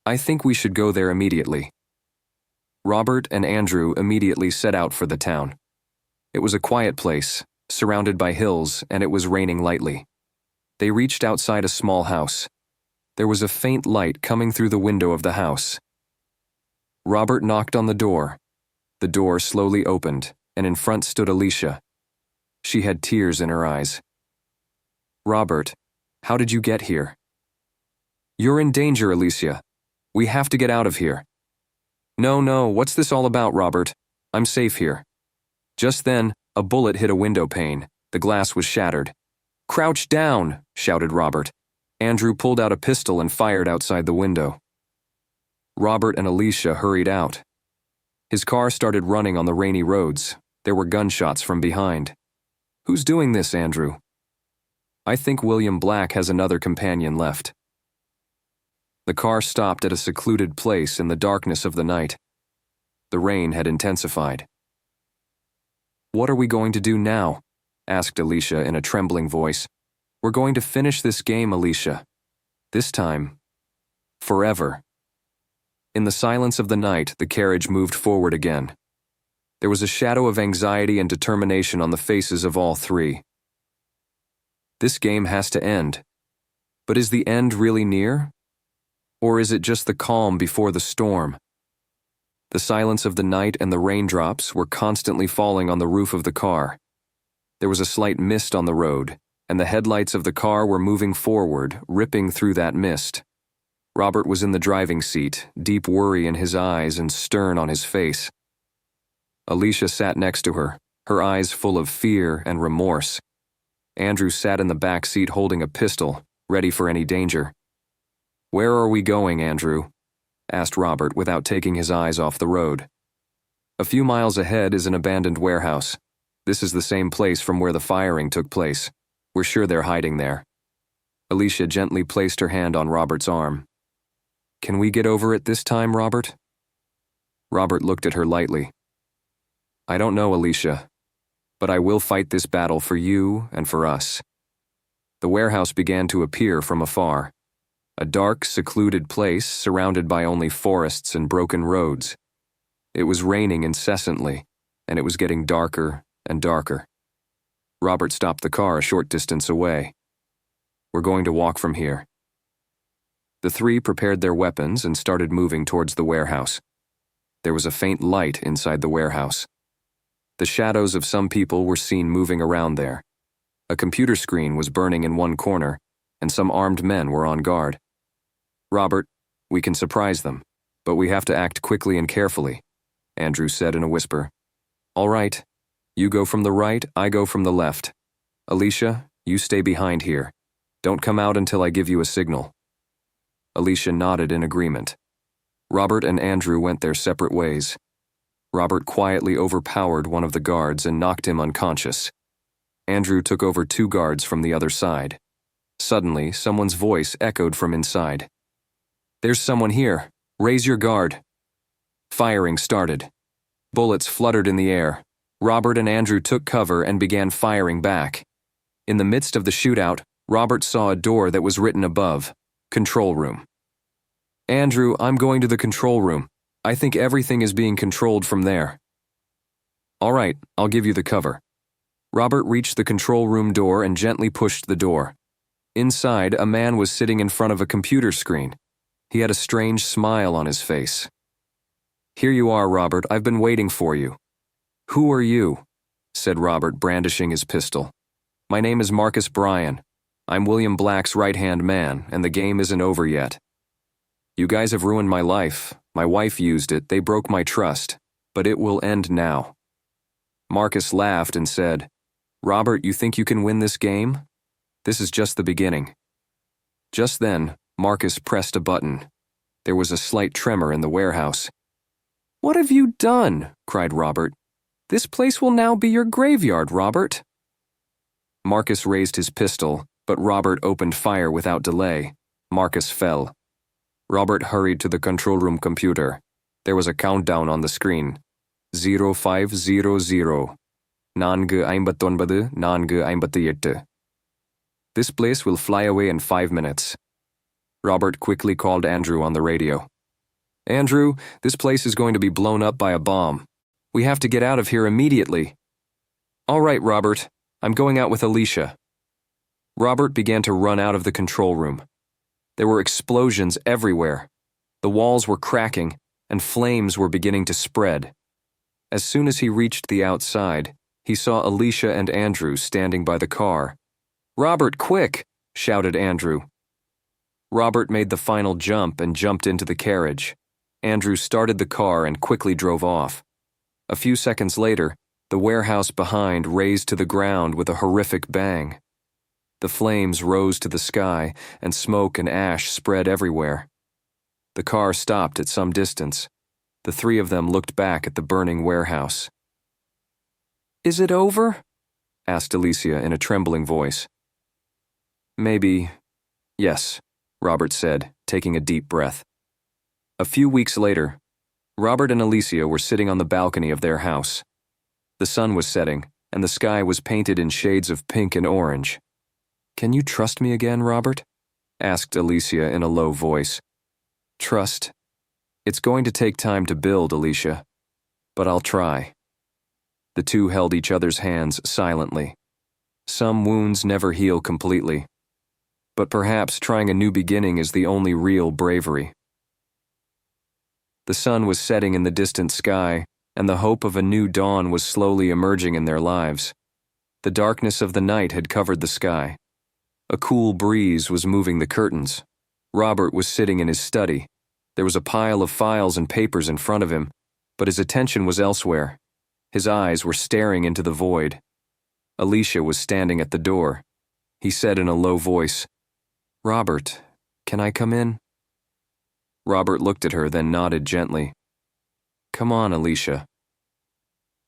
I think we should go there immediately. Robert and Andrew immediately set out for the town. It was a quiet place, surrounded by hills, and it was raining lightly. They reached outside a small house. There was a faint light coming through the window of the house. Robert knocked on the door. The door slowly opened, and in front stood Alicia. She had tears in her eyes. Robert, how did you get here? You're in danger, Alicia. We have to get out of here. No, what's this all about, Robert? I'm safe here. Just then, a bullet hit a window pane. The glass was shattered. "Crouch down," shouted Robert. Andrew pulled out a pistol and fired outside the window. Robert and Alicia hurried out. His car started running on the rainy roads. There were gunshots from behind. "Who's doing this, Andrew?" "I think William Black has another companion left." The car stopped at a secluded place in the darkness of the night. The rain had intensified. "What are we going to do now?" asked Alicia in a trembling voice. "We're going to finish this game, Alicia. This time, forever." In the silence of the night, the carriage moved forward again. There was a shadow of anxiety and determination on the faces of all three. This game has to end. But is the end really near? Or is it just the calm before the storm? The silence of the night and the raindrops were constantly falling on the roof of the car. There was a slight mist on the road, and the headlights of the car were moving forward, ripping through that mist. Robert was in the driving seat, deep worry in his eyes and stern on his face. Alicia sat next to her, her eyes full of fear and remorse. Andrew sat in the back seat holding a pistol, ready for any danger. "Where are we going, Andrew?" asked Robert without taking his eyes off the road. "A few miles ahead is an abandoned warehouse. This is the same place from where the firing took place. We're sure they're hiding there." Alicia gently placed her hand on Robert's arm. "Can we get over it this time, Robert?" Robert looked at her lightly. "I don't know, Alicia, but I will fight this battle for you and for us." The warehouse began to appear from afar. A dark, secluded place surrounded by only forests and broken roads. It was raining incessantly, and it was getting darker and darker. Robert stopped the car a short distance away. "We're going to walk from here." The three prepared their weapons and started moving towards the warehouse. There was a faint light inside the warehouse. The shadows of some people were seen moving around there. A computer screen was burning in one corner, and some armed men were on guard. "Robert, we can surprise them, but we have to act quickly and carefully," Andrew said in a whisper. "All right. You go from the right, I go from the left. Alicia, you stay behind here. Don't come out until I give you a signal." Alicia nodded in agreement. Robert and Andrew went their separate ways. Robert quietly overpowered one of the guards and knocked him unconscious. Andrew took over two guards from the other side. Suddenly, someone's voice echoed from inside. "There's someone here. Raise your guard." Firing started. Bullets fluttered in the air. Robert and Andrew took cover and began firing back. In the midst of the shootout, Robert saw a door that was written above, "Control Room." "Andrew, I'm going to the control room. I think everything is being controlled from there." "All right, I'll give you the cover." Robert reached the control room door and gently pushed the door. Inside, a man was sitting in front of a computer screen. He had a strange smile on his face. "Here you are, Robert. I've been waiting for you." "Who are you?" said Robert, brandishing his pistol. "My name is Marcus Bryan. I'm William Black's right-hand man, and the game isn't over yet. You guys have ruined my life. My wife used it. They broke my trust. But it will end now." Marcus laughed and said, "Robert, you think you can win this game? This is just the beginning." Just then, Marcus pressed a button. There was a slight tremor in the warehouse. "What have you done?" cried Robert. "This place will now be your graveyard, Robert." Marcus raised his pistol, but Robert opened fire without delay. Marcus fell. Robert hurried to the control room computer. There was a countdown on the screen. 0500, 459, 458. This place will fly away in 5 minutes. Robert quickly called Andrew on the radio. "Andrew, this place is going to be blown up by a bomb. We have to get out of here immediately." "All right, Robert. I'm going out with Alicia." Robert began to run out of the control room. There were explosions everywhere. The walls were cracking, and flames were beginning to spread. As soon as he reached the outside, he saw Alicia and Andrew standing by the car. "Robert, quick!" shouted Andrew. Robert made the final jump and jumped into the carriage. Andrew started the car and quickly drove off. A few seconds later, the warehouse behind razed to the ground with a horrific bang. The flames rose to the sky, and smoke and ash spread everywhere. The car stopped at some distance. The three of them looked back at the burning warehouse. "Is it over?" asked Alicia in a trembling voice. "Maybe, yes," Robert said, taking a deep breath. A few weeks later, Robert and Alicia were sitting on the balcony of their house. The sun was setting, and the sky was painted in shades of pink and orange. "Can you trust me again, Robert?" asked Alicia in a low voice. "Trust? It's going to take time to build, Alicia, but I'll try." The two held each other's hands silently. Some wounds never heal completely, but perhaps trying a new beginning is the only real bravery. The sun was setting in the distant sky, and the hope of a new dawn was slowly emerging in their lives. The darkness of the night had covered the sky. A cool breeze was moving the curtains. Robert was sitting in his study. There was a pile of files and papers in front of him, but his attention was elsewhere. His eyes were staring into the void. Alicia was standing at the door. He said in a low voice, "Robert, can I come in?" Robert looked at her, then nodded gently. "Come on, Alicia."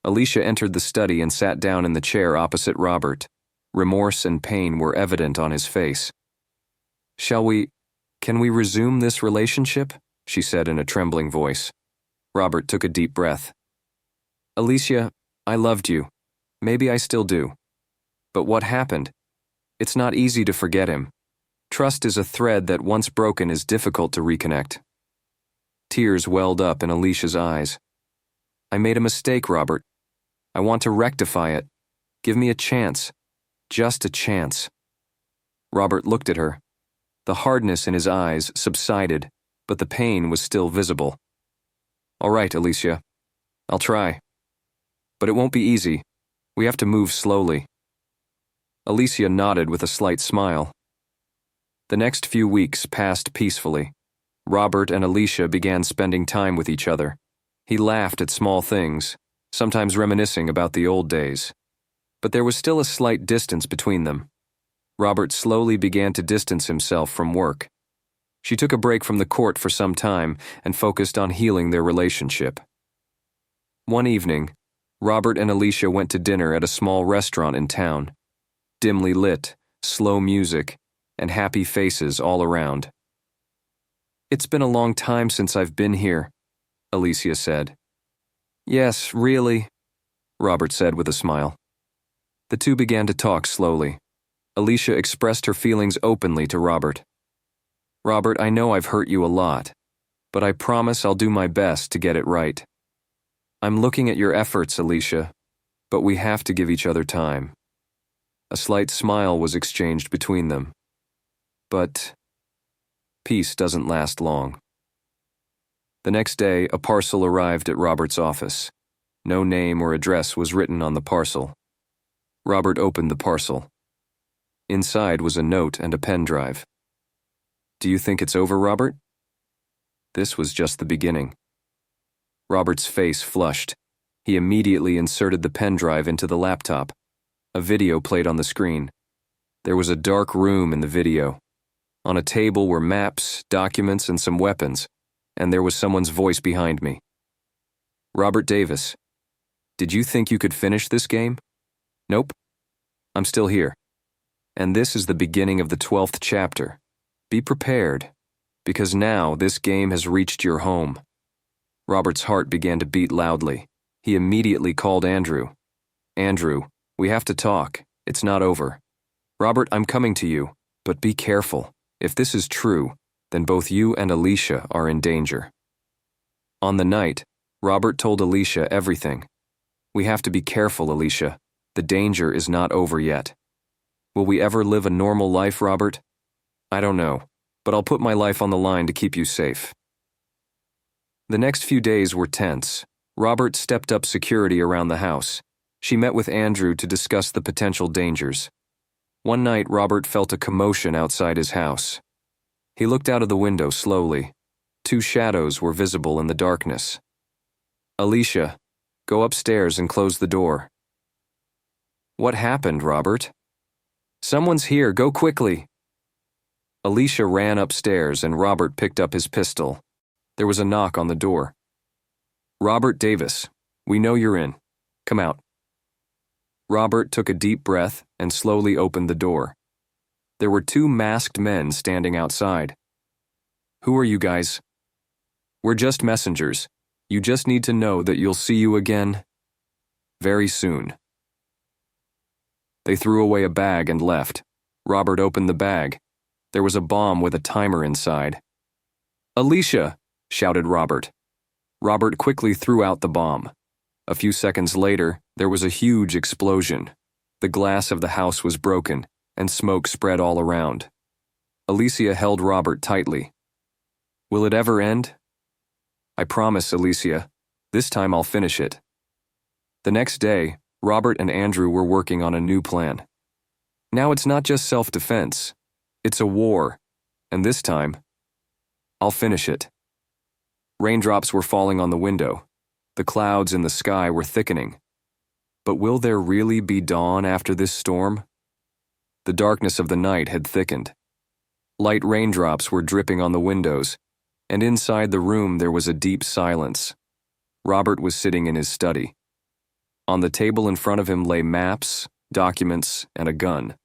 Alicia entered the study and sat down in the chair opposite Robert. Remorse and pain were evident on his face. Can we resume this relationship?" she said in a trembling voice. Robert took a deep breath. "Alicia, I loved you. Maybe I still do. But what happened? It's not easy to forget him. Trust is a thread that once broken is difficult to reconnect." Tears welled up in Alicia's eyes. "I made a mistake, Robert. I want to rectify it. Give me a chance. Just a chance." Robert looked at her. The hardness in his eyes subsided, but the pain was still visible. "All right, Alicia. I'll try. But it won't be easy. We have to move slowly." Alicia nodded with a slight smile. The next few weeks passed peacefully. Robert and Alicia began spending time with each other. He laughed at small things, sometimes reminiscing about the old days. But there was still a slight distance between them. Robert slowly began to distance himself from work. She took a break from the court for some time and focused on healing their relationship. One evening, Robert and Alicia went to dinner at a small restaurant in town. Dimly lit, slow music, and happy faces all around. "It's been a long time since I've been here," Alicia said. "Yes, really," Robert said with a smile. The two began to talk slowly. Alicia expressed her feelings openly to Robert. "Robert, I know I've hurt you a lot, but I promise I'll do my best to get it right. I'm looking at your efforts, Alicia, but we have to give each other time." A slight smile was exchanged between them. But peace doesn't last long. The next day, a parcel arrived at Robert's office. No name or address was written on the parcel. Robert opened the parcel. Inside was a note and a pen drive. "Do you think it's over, Robert?" This was just the beginning. Robert's face flushed. He immediately inserted the pen drive into the laptop. A video played on the screen. There was a dark room in the video. On a table were maps, documents, and some weapons, and there was someone's voice behind me. "Robert Davis, did you think you could finish this game? Nope. I'm still here. And this is the beginning of the 12th chapter. Be prepared, because now this game has reached your home." Robert's heart began to beat loudly. He immediately called Andrew. "Andrew, we have to talk. It's not over. Robert, I'm coming to you, but be careful. If this is true, then both you and Alicia are in danger." On the night, Robert told Alicia everything. "We have to be careful, Alicia. The danger is not over yet. Will we ever live a normal life, Robert? I don't know, but I'll put my life on the line to keep you safe." The next few days were tense. Robert stepped up security around the house. She met with Andrew to discuss the potential dangers. One night, Robert felt a commotion outside his house. He looked out of the window slowly. Two shadows were visible in the darkness. "Alicia, go upstairs and close the door." "What happened, Robert?" Someone's here, go quickly. Alicia ran upstairs and Robert picked up his pistol. There was a knock on the door. Robert Davis, we know you're in. Come out. Robert took a deep breath and slowly opened the door. There were two masked men standing outside. Who are you guys? We're just messengers. You just need to know that you'll see you again very soon. They threw away a bag and left. Robert opened the bag. There was a bomb with a timer inside. Alicia, shouted Robert. Robert quickly threw out the bomb. A few seconds later, there was a huge explosion. The glass of the house was broken, and smoke spread all around. Alicia held Robert tightly. Will it ever end? I promise, Alicia. This time I'll finish it. The next day, Robert and Andrew were working on a new plan. Now it's not just self-defense. It's a war. And this time, I'll finish it. Raindrops were falling on the window. The clouds in the sky were thickening. But will there really be dawn after this storm? The darkness of the night had thickened. Light raindrops were dripping on the windows, and inside the room there was a deep silence. Robert was sitting in his study. On the table in front of him lay maps, documents, and a gun.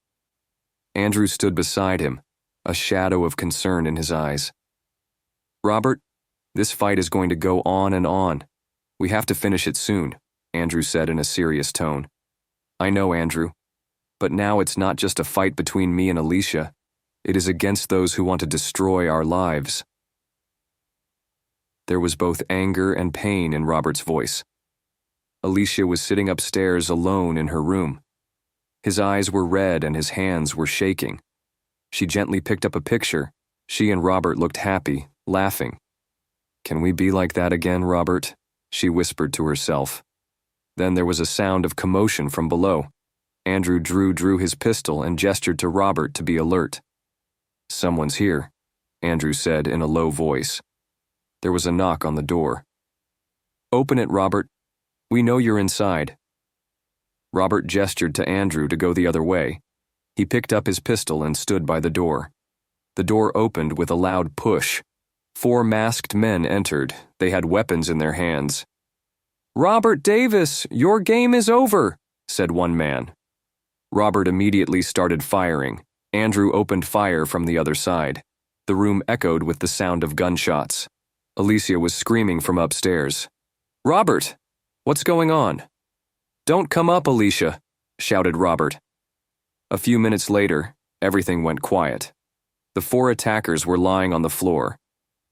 Andrew stood beside him, a shadow of concern in his eyes. Robert, this fight is going to go on and on. We have to finish it soon, Andrew said in a serious tone. I know, Andrew. But now it's not just a fight between me and Alicia. It is against those who want to destroy our lives. There was both anger and pain in Robert's voice. Alicia was sitting upstairs alone in her room. His eyes were red and his hands were shaking. She gently picked up a picture. She and Robert looked happy, laughing. Can we be like that again, Robert? She whispered to herself. Then there was a sound of commotion from below. Andrew drew his pistol and gestured to Robert to be alert. Someone's here, Andrew said in a low voice. There was a knock on the door. Open it, Robert. We know you're inside. Robert gestured to Andrew to go the other way. He picked up his pistol and stood by the door. The door opened with a loud push. 4 masked men entered. They had weapons in their hands. Robert Davis, your game is over, said one man. Robert immediately started firing. Andrew opened fire from the other side. The room echoed with the sound of gunshots. Alicia was screaming from upstairs. Robert, what's going on? Don't come up, Alicia, shouted Robert. A few minutes later, everything went quiet. The 4 attackers were lying on the floor.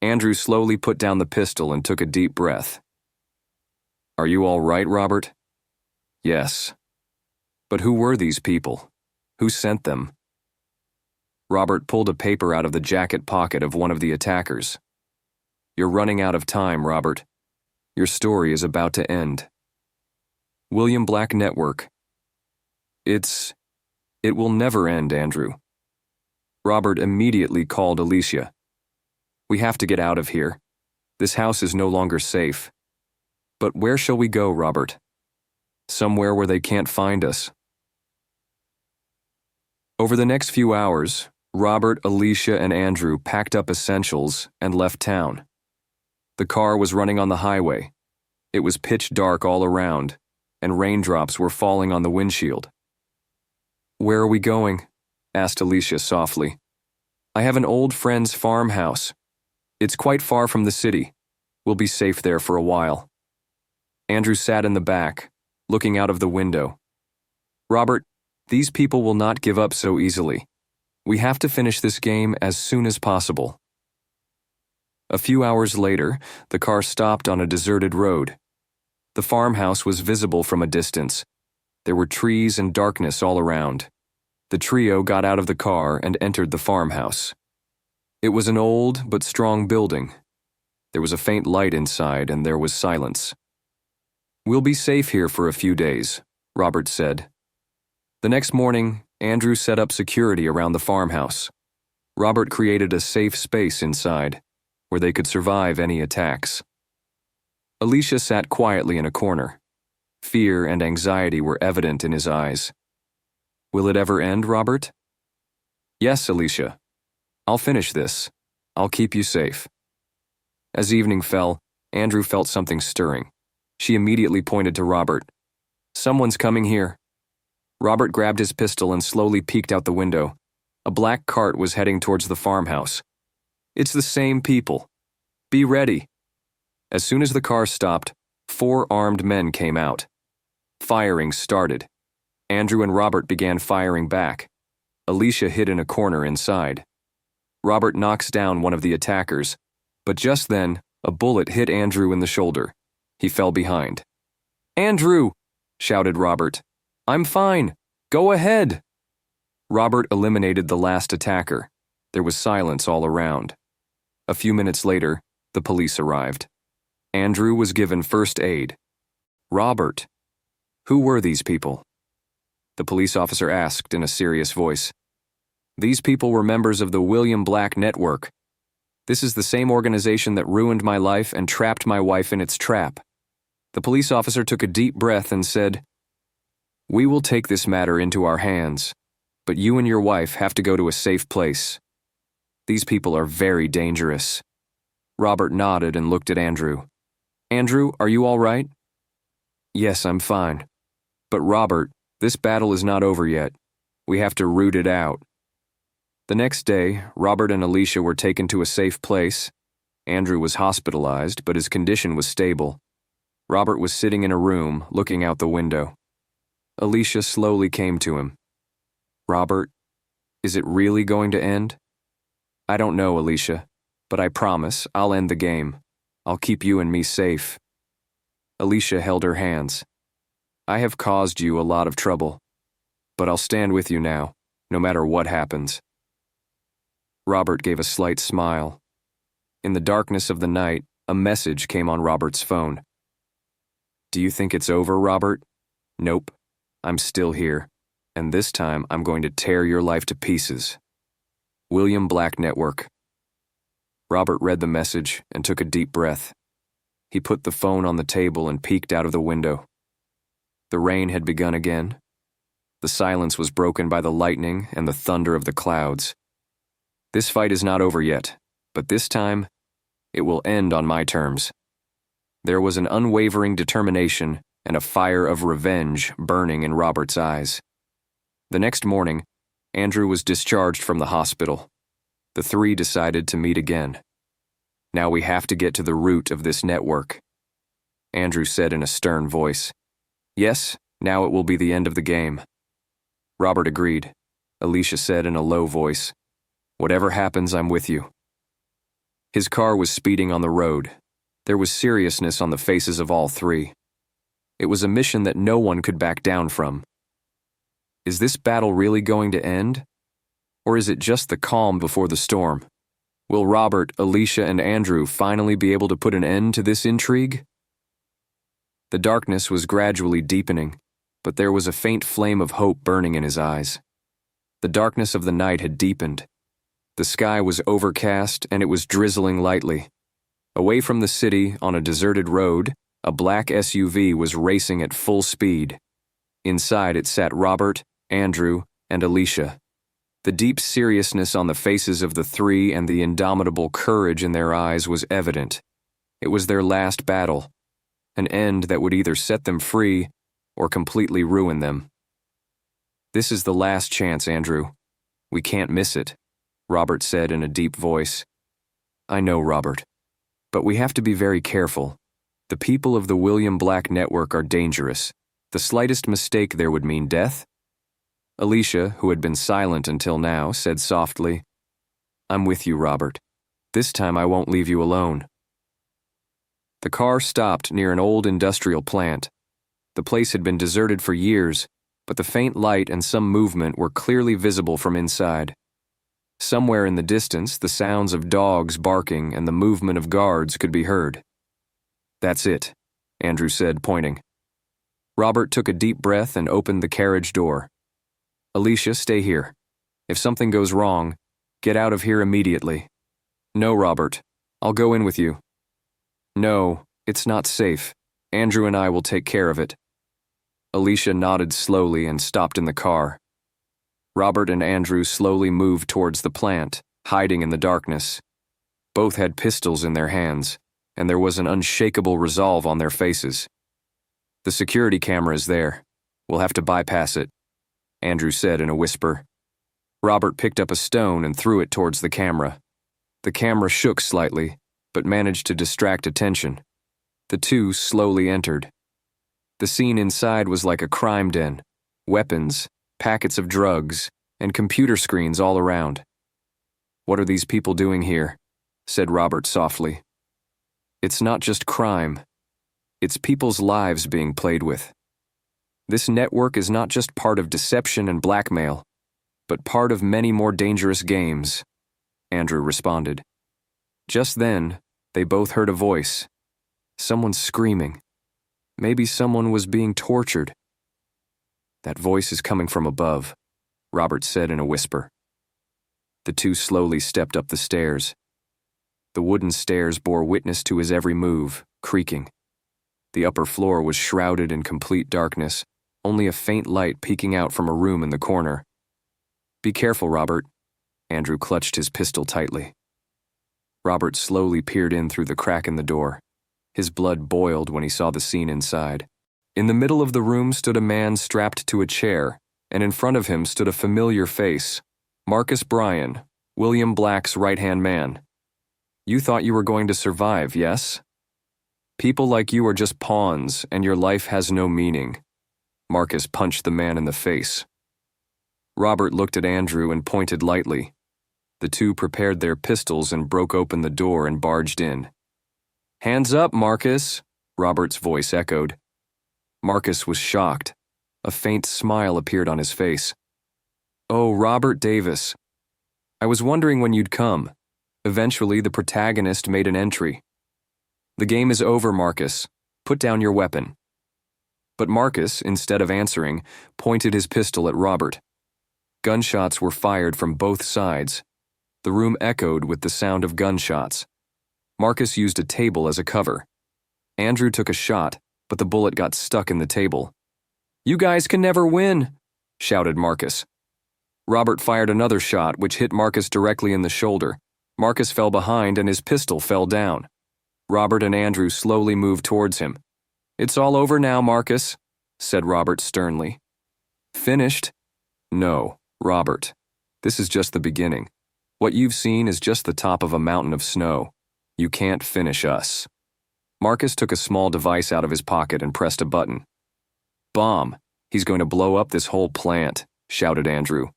Andrew slowly put down the pistol and took a deep breath. Are you all right, Robert? Yes. But who were these people? Who sent them? Robert pulled a paper out of the jacket pocket of one of the attackers. You're running out of time, Robert. Your story is about to end. William Black Network. It will never end, Andrew. Robert immediately called Alicia. We have to get out of here. This house is no longer safe. But where shall we go, Robert? Somewhere where they can't find us. Over the next few hours, Robert, Alicia, and Andrew packed up essentials and left town. The car was running on the highway. It was pitch dark all around, and raindrops were falling on the windshield. Where are we going? Asked Alicia softly. I have an old friend's farmhouse. It's quite far from the city. We'll be safe there for a while. Andrew sat in the back, looking out of the window. Robert, these people will not give up so easily. We have to finish this game as soon as possible. A few hours later, the car stopped on a deserted road. The farmhouse was visible from a distance. There were trees and darkness all around. The trio got out of the car and entered the farmhouse. It was an old but strong building. There was a faint light inside and there was silence. We'll be safe here for a few days, Robert said. The next morning, Andrew set up security around the farmhouse. Robert created a safe space inside, where they could survive any attacks. Alicia sat quietly in a corner. Fear and anxiety were evident in his eyes. Will it ever end, Robert? Yes, Alicia. I'll finish this. I'll keep you safe. As evening fell, Andrew felt something stirring. She immediately pointed to Robert. Someone's coming here. Robert grabbed his pistol and slowly peeked out the window. A black cart was heading towards the farmhouse. It's the same people. Be ready. As soon as the car stopped, 4 armed men came out. Firing started. Andrew and Robert began firing back. Alicia hid in a corner inside. Robert knocks down one of the attackers, but just then, a bullet hit Andrew in the shoulder. He fell behind. Andrew! Shouted Robert. I'm fine. Go ahead. Robert eliminated the last attacker. There was silence all around. A few minutes later, the police arrived. Andrew was given first aid. Robert. Who were these people? The police officer asked in a serious voice. These people were members of the William Black Network. This is the same organization that ruined my life and trapped my wife in its trap. The police officer took a deep breath and said, We will take this matter into our hands, but you and your wife have to go to a safe place. These people are very dangerous. Robert nodded and looked at Andrew. Andrew, are you all right? Yes, I'm fine. But Robert, this battle is not over yet. We have to root it out. The next day, Robert and Alicia were taken to a safe place. Andrew was hospitalized, but his condition was stable. Robert was sitting in a room, looking out the window. Alicia slowly came to him. Robert, is it really going to end? I don't know, Alicia, but I promise I'll end the game. I'll keep you and me safe. Alicia held her hands. I have caused you a lot of trouble, but I'll stand with you now, no matter what happens. Robert gave a slight smile. In the darkness of the night, a message came on Robert's phone. Do you think it's over, Robert? Nope. I'm still here, and this time I'm going to tear your life to pieces. William Black Network. Robert read the message and took a deep breath. He put the phone on the table and peeked out of the window. The rain had begun again. The silence was broken by the lightning and the thunder of the clouds. This fight is not over yet, but this time, it will end on my terms. There was an unwavering determination and a fire of revenge burning in Robert's eyes. The next morning, Andrew was discharged from the hospital. The 3 decided to meet again. Now we have to get to the root of this network. Andrew said in a stern voice. Yes, now it will be the end of the game. Robert agreed. Alicia said in a low voice. Whatever happens, I'm with you. His car was speeding on the road. There was seriousness on the faces of all 3. It was a mission that no one could back down from. Is this battle really going to end? Or is it just the calm before the storm? Will Robert, Alicia, and Andrew finally be able to put an end to this intrigue? The darkness was gradually deepening, but there was a faint flame of hope burning in his eyes. The darkness of the night had deepened. The sky was overcast and it was drizzling lightly. Away from the city, on a deserted road, a black SUV was racing at full speed. Inside it sat Robert, Andrew, and Alicia. The deep seriousness on the faces of the 3 and the indomitable courage in their eyes was evident. It was their last battle, an end that would either set them free or completely ruin them. This is the last chance, Andrew. We can't miss it, Robert said in a deep voice. I know, Robert. But we have to be very careful. The people of the William Black Network are dangerous. The slightest mistake there would mean death. Alicia, who had been silent until now, said softly, I'm with you, Robert. This time I won't leave you alone. The car stopped near an old industrial plant. The place had been deserted for years, but the faint light and some movement were clearly visible from inside. Somewhere in the distance, the sounds of dogs barking and the movement of guards could be heard. That's it, Andrew said, pointing. Robert took a deep breath and opened the carriage door. Alicia, stay here. If something goes wrong, get out of here immediately. No, Robert. I'll go in with you. No, it's not safe. Andrew and I will take care of it. Alicia nodded slowly and stopped in the car. Robert and Andrew slowly moved towards the plant, hiding in the darkness. Both had pistols in their hands, and there was an unshakable resolve on their faces. "The security camera is there. We'll have to bypass it," Andrew said in a whisper. Robert picked up a stone and threw it towards the camera. The camera shook slightly, but managed to distract attention. The two slowly entered. The scene inside was like a crime den: weapons, packets of drugs, and computer screens all around. "What are these people doing here?" said Robert softly. "It's not just crime. It's people's lives being played with. This network is not just part of deception and blackmail, but part of many more dangerous games," Andrew responded. Just then, they both heard a voice. Someone screaming. Maybe someone was being tortured. "That voice is coming from above," Robert said in a whisper. The two slowly stepped up the stairs. The wooden stairs bore witness to his every move, creaking. The upper floor was shrouded in complete darkness, only a faint light peeking out from a room in the corner. "Be careful, Robert." Andrew clutched his pistol tightly. Robert slowly peered in through the crack in the door. His blood boiled when he saw the scene inside. In the middle of the room stood a man strapped to a chair, and in front of him stood a familiar face: Marcus Bryan, William Black's right-hand man. "You thought you were going to survive, yes? People like you are just pawns, and your life has no meaning." Marcus punched the man in the face. Robert looked at Andrew and pointed lightly. The two prepared their pistols and broke open the door and barged in. "Hands up, Marcus," Robert's voice echoed. Marcus was shocked. A faint smile appeared on his face. "Oh, Robert Davis. I was wondering when you'd come." Eventually, the protagonist made an entry. "The game is over, Marcus. Put down your weapon." But Marcus, instead of answering, pointed his pistol at Robert. Gunshots were fired from both sides. The room echoed with the sound of gunshots. Marcus used a table as a cover. Andrew took a shot, but the bullet got stuck in the table. "You guys can never win," shouted Marcus. Robert fired another shot, which hit Marcus directly in the shoulder. Marcus fell behind and his pistol fell down. Robert and Andrew slowly moved towards him. "It's all over now, Marcus," said Robert sternly. "Finished?" "No, Robert. This is just the beginning. What you've seen is just the top of a mountain of snow. You can't finish us." Marcus took a small device out of his pocket and pressed a button. "Bomb! He's going to blow up this whole plant," shouted Andrew.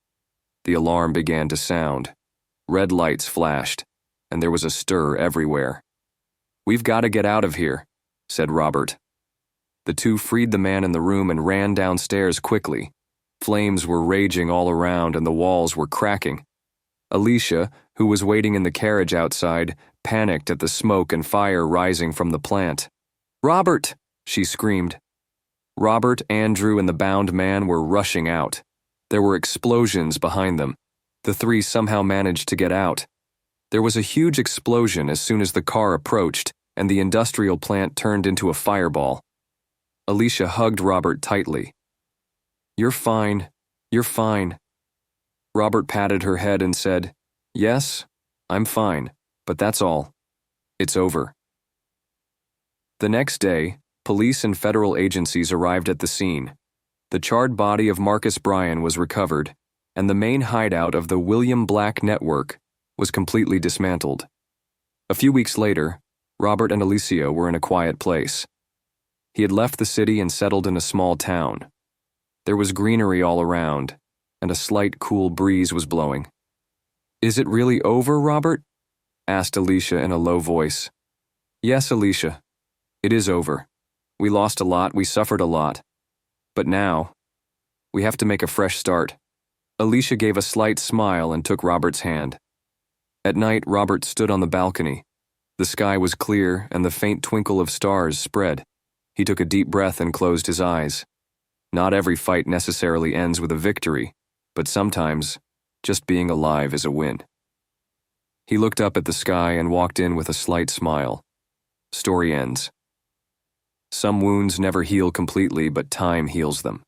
The alarm began to sound. Red lights flashed, and there was a stir everywhere. "We've got to get out of here," said Robert. The two freed the man in the room and ran downstairs quickly. Flames were raging all around and the walls were cracking. Alicia, who was waiting in the carriage outside, panicked at the smoke and fire rising from the plant. "Robert!" she screamed. Robert, Andrew, and the bound man were rushing out. There were explosions behind them. The three somehow managed to get out. There was a huge explosion as soon as the car approached, and the industrial plant turned into a fireball. Alicia hugged Robert tightly. "You're fine. You're fine." Robert patted her head and said, "Yes, I'm fine, but that's all. It's over." The next day, police and federal agencies arrived at the scene. The charred body of Marcus Bryan was recovered, and the main hideout of the William Black network was completely dismantled. A few weeks later, Robert and Alicia were in a quiet place. He had left the city and settled in a small town. There was greenery all around, and a slight cool breeze was blowing. "Is it really over, Robert?" asked Alicia in a low voice. "Yes, Alicia. It is over. We lost a lot, we suffered a lot. But now, we have to make a fresh start." Alicia gave a slight smile and took Robert's hand. At night, Robert stood on the balcony. The sky was clear and the faint twinkle of stars spread. He took a deep breath and closed his eyes. Not every fight necessarily ends with a victory, but sometimes, just being alive is a win. He looked up at the sky and walked in with a slight smile. Story ends. Some wounds never heal completely, but time heals them.